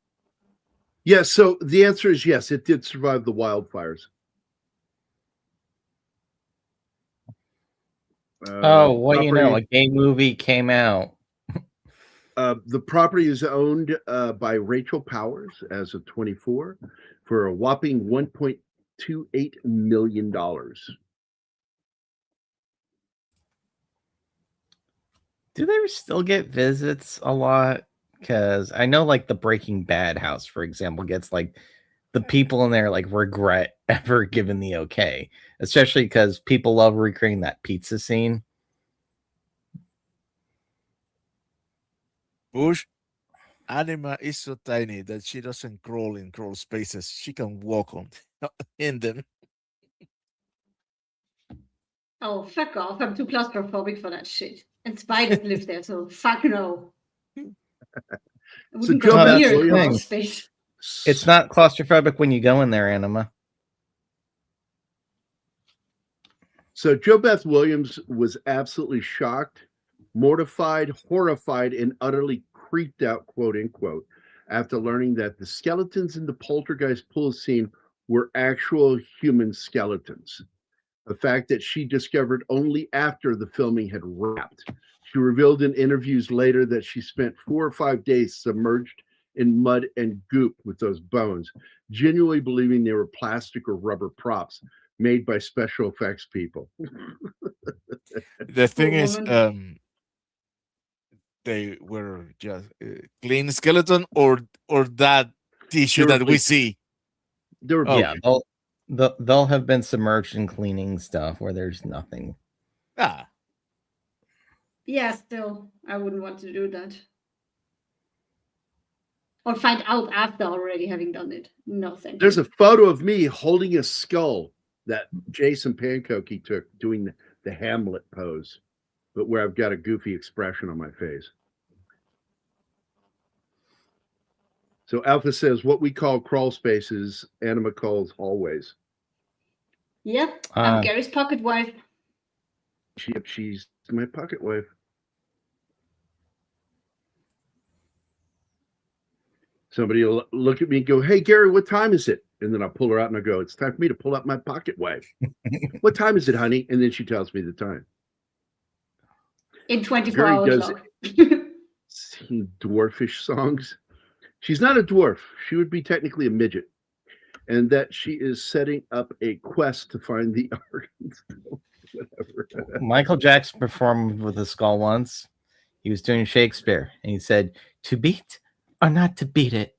Yes, so the answer is yes, it did survive the wildfires. Oh, well, you know, a property- gay movie came out. The property is owned by Rachel Powers as of 24 for a whopping $1.28 million. Do they still get visits a lot? Because I know, like, the Breaking Bad house, for example, gets like the people in there like regret ever giving the okay, especially because people love recreating that pizza scene. Bush, Anima is so tiny that she doesn't crawl in crawl spaces. She can walk on in them. Oh, fuck off. I'm too claustrophobic for that shit. And spiders live there, so fuck no. I wouldn't Joe go Beth near a Williams- crawl space. It's not claustrophobic when you go in there, Anima. So JoBeth Williams was absolutely shocked, mortified, horrified, and utterly creeped out, quote unquote, after learning that the skeletons in the Poltergeist pool scene were actual human skeletons. A fact that she discovered only after the filming had wrapped. She revealed in interviews later that she spent 4 or 5 days submerged in mud and goop with those bones, genuinely believing they were plastic or rubber props made by special effects people. The thing Poor is, woman. they were just clean skeleton or that tissue They were that we clean. see. They were Yeah, they'll have been submerged in cleaning stuff where there's nothing. Ah, Yeah, still, I wouldn't want to do that. Or find out after already having done it. No, thank There's you. a photo of me holding a skull that Jason Pankokey took doing the Hamlet pose, but where I've got a goofy expression on my face. So Alpha says what we call crawl spaces, Anima calls hallways. Yeah, I'm Gary's pocket wife. She's my pocket wife. Somebody will look at me and go, "Hey, Gary, what time is it?" And then I'll pull her out and I go, "It's time for me to pull out my pocket wife." "What time is it, honey?" And then she tells me the time. In 24 Gary hours does long. sing dwarfish songs. She's not a dwarf. She would be technically a midget. And that she is setting up a quest to find the organs. Whatever. Michael Jackson performed with a skull once. He was doing Shakespeare, and he said, "To beat or not to beat it."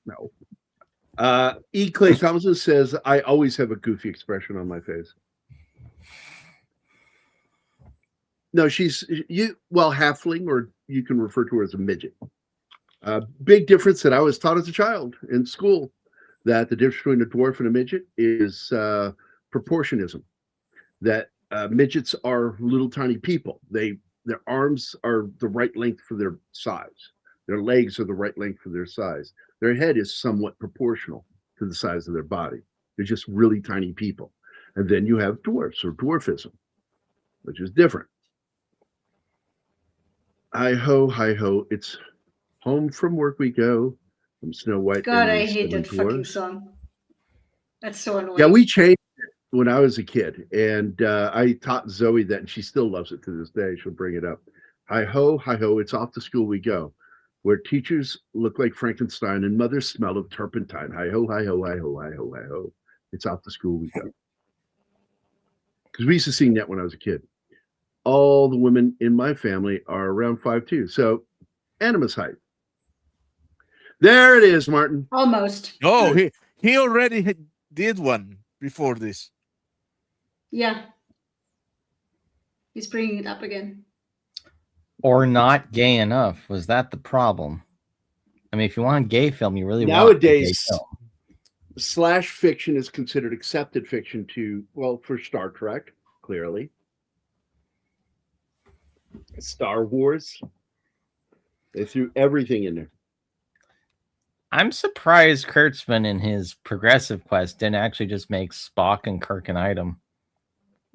No. E. Clay Thompson says, "I always have a goofy expression on my face." No, she's halfling, or you can refer to her as a midget. Big difference that I was taught as a child in school, that the difference between a dwarf and a midget is proportionism. That midgets are little tiny people. Their arms are the right length for their size. Their legs are the right length for their size. Their head is somewhat proportional to the size of their body. They're just really tiny people. And then you have dwarfs or dwarfism, which is different. Hi ho, it's home from work we go. From Snow White. God, and I the hate Seven that fucking Dwarfs. song. That's so annoying. Yeah, we changed it when I was a kid, and I taught Zoe that, and she still loves it to this day. She'll bring it up. Hi ho, it's off to school we go, where teachers look like Frankenstein and mothers smell of turpentine. Hi ho, hi ho, hi ho, hi ho, hi ho. It's off to school we go. Because we used to sing that when I was a kid. All the women in my family are around 5'2", so Anima's height. There it is, Martin. Almost. Oh, he already did one before this. Yeah. He's bringing it up again. Or not gay enough. Was that the problem? I mean, if you want a gay film, you really Nowadays, want a gay film. slash fiction is considered accepted fiction for Star Trek, clearly. Star Wars. They threw everything in there. I'm surprised Kurtzman in his Progressive Quest didn't actually just make Spock and Kirk an item.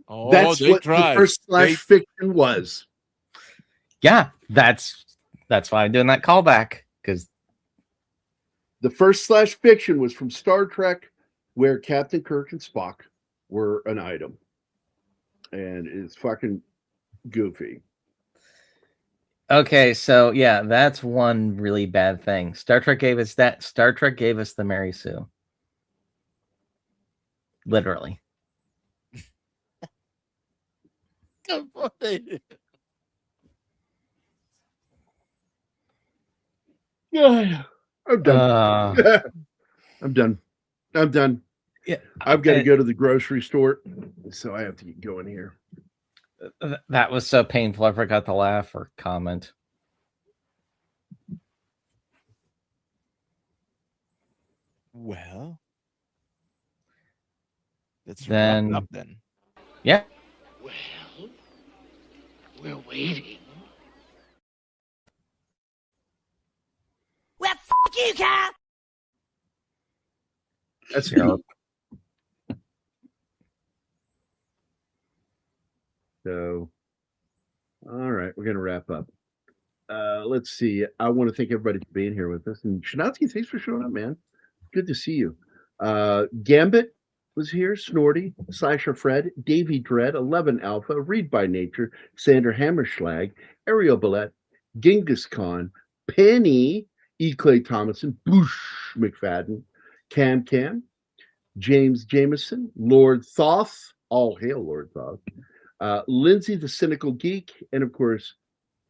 Oh, That's they what tried. the first slash fiction was. Yeah, that's why I'm doing that callback, because The first slash fiction was from Star Trek, where Captain Kirk and Spock were an item. And it's fucking goofy. okay, so yeah, that's one really bad thing. Star Trek gave us that. Star Trek gave us the Mary Sue. Literally. Yeah, I'm done. I'm done. I'm done. Yeah, I've got to go to the grocery store, so I have to get going here. that was so painful. I forgot to laugh or comment. Well, let's Then- wrap it up then. Yeah. Well, we're waiting. Well, fuck you, Cap! That's Yep. So, all right, we're going to wrap up. Let's see. I want to thank everybody for being here with us. And Shanatsky, thanks for showing up, man. Good to see you. Gambit was here, Snorty, Slasher Fred, Davy Dread, 11 Alpha, Read by Nature, Sander Hammerschlag, Ariel Billette, Genghis Khan, Penny, E. Clay Thomason, Boosh McFadden, Cam, James Jameson, Lord Thoth, all hail Lord Thoth, Lindsay the Cynical Geek, and of course,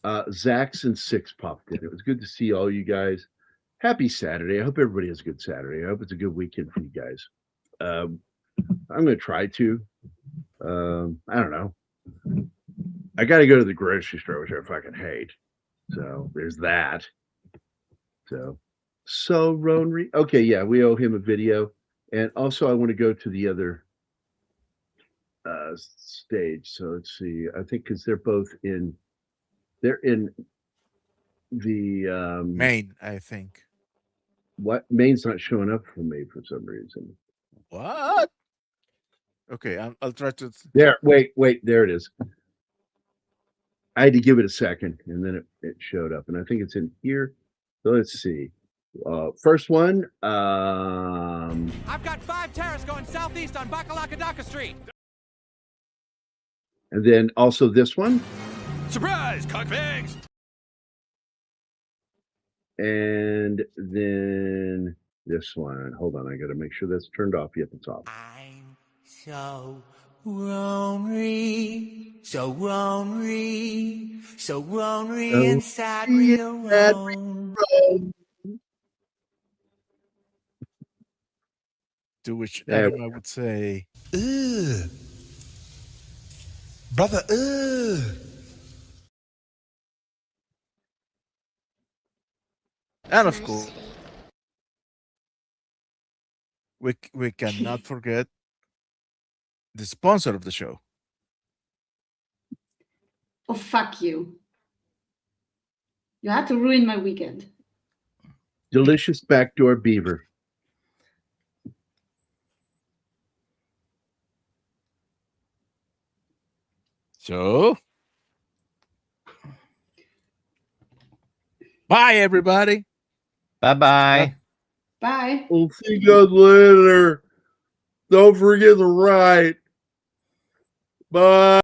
Zax and Six popped in. It was good to see all you guys. Happy Saturday. I hope everybody has a good Saturday. I hope it's a good weekend for you guys. I'm going to try to. I don't know. I got to go to the grocery store, which I fucking hate. So there's that. So Ron okay, yeah, we owe him a video. And also I want to go to the other stage. So let's see. I think because they're in the Maine, I think. What? Maine's not showing up for me for some reason. What? Okay, I'll try to. There, wait, there it is. I had to give it a second, and then it showed up, and I think it's in here. So let's see. First one. I've got 5 terrorists going southeast on Bakalakadaka Street. And then also this one. Surprise, cockpigs! And then this one. Hold on, I got to make sure that's turned off at the top. I'm so lonely, and sadly alone. To which There Adam I would say, Ugh. Brother, ugh. and of course, we cannot forget the sponsor of the show. Oh, fuck you. You had to ruin my weekend. Delicious Backdoor Beaver. So, bye, everybody. Bye-bye. Bye. We'll see you guys later. Don't forget to write. Bye.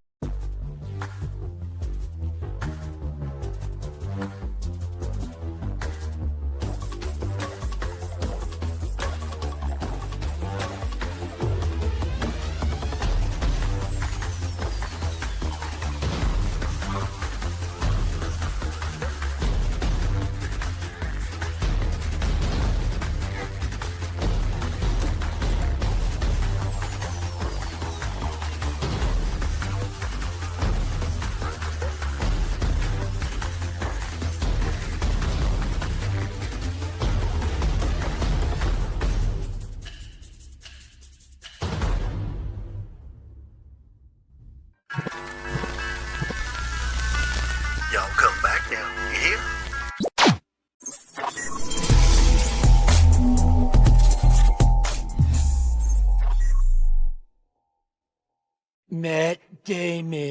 Damon.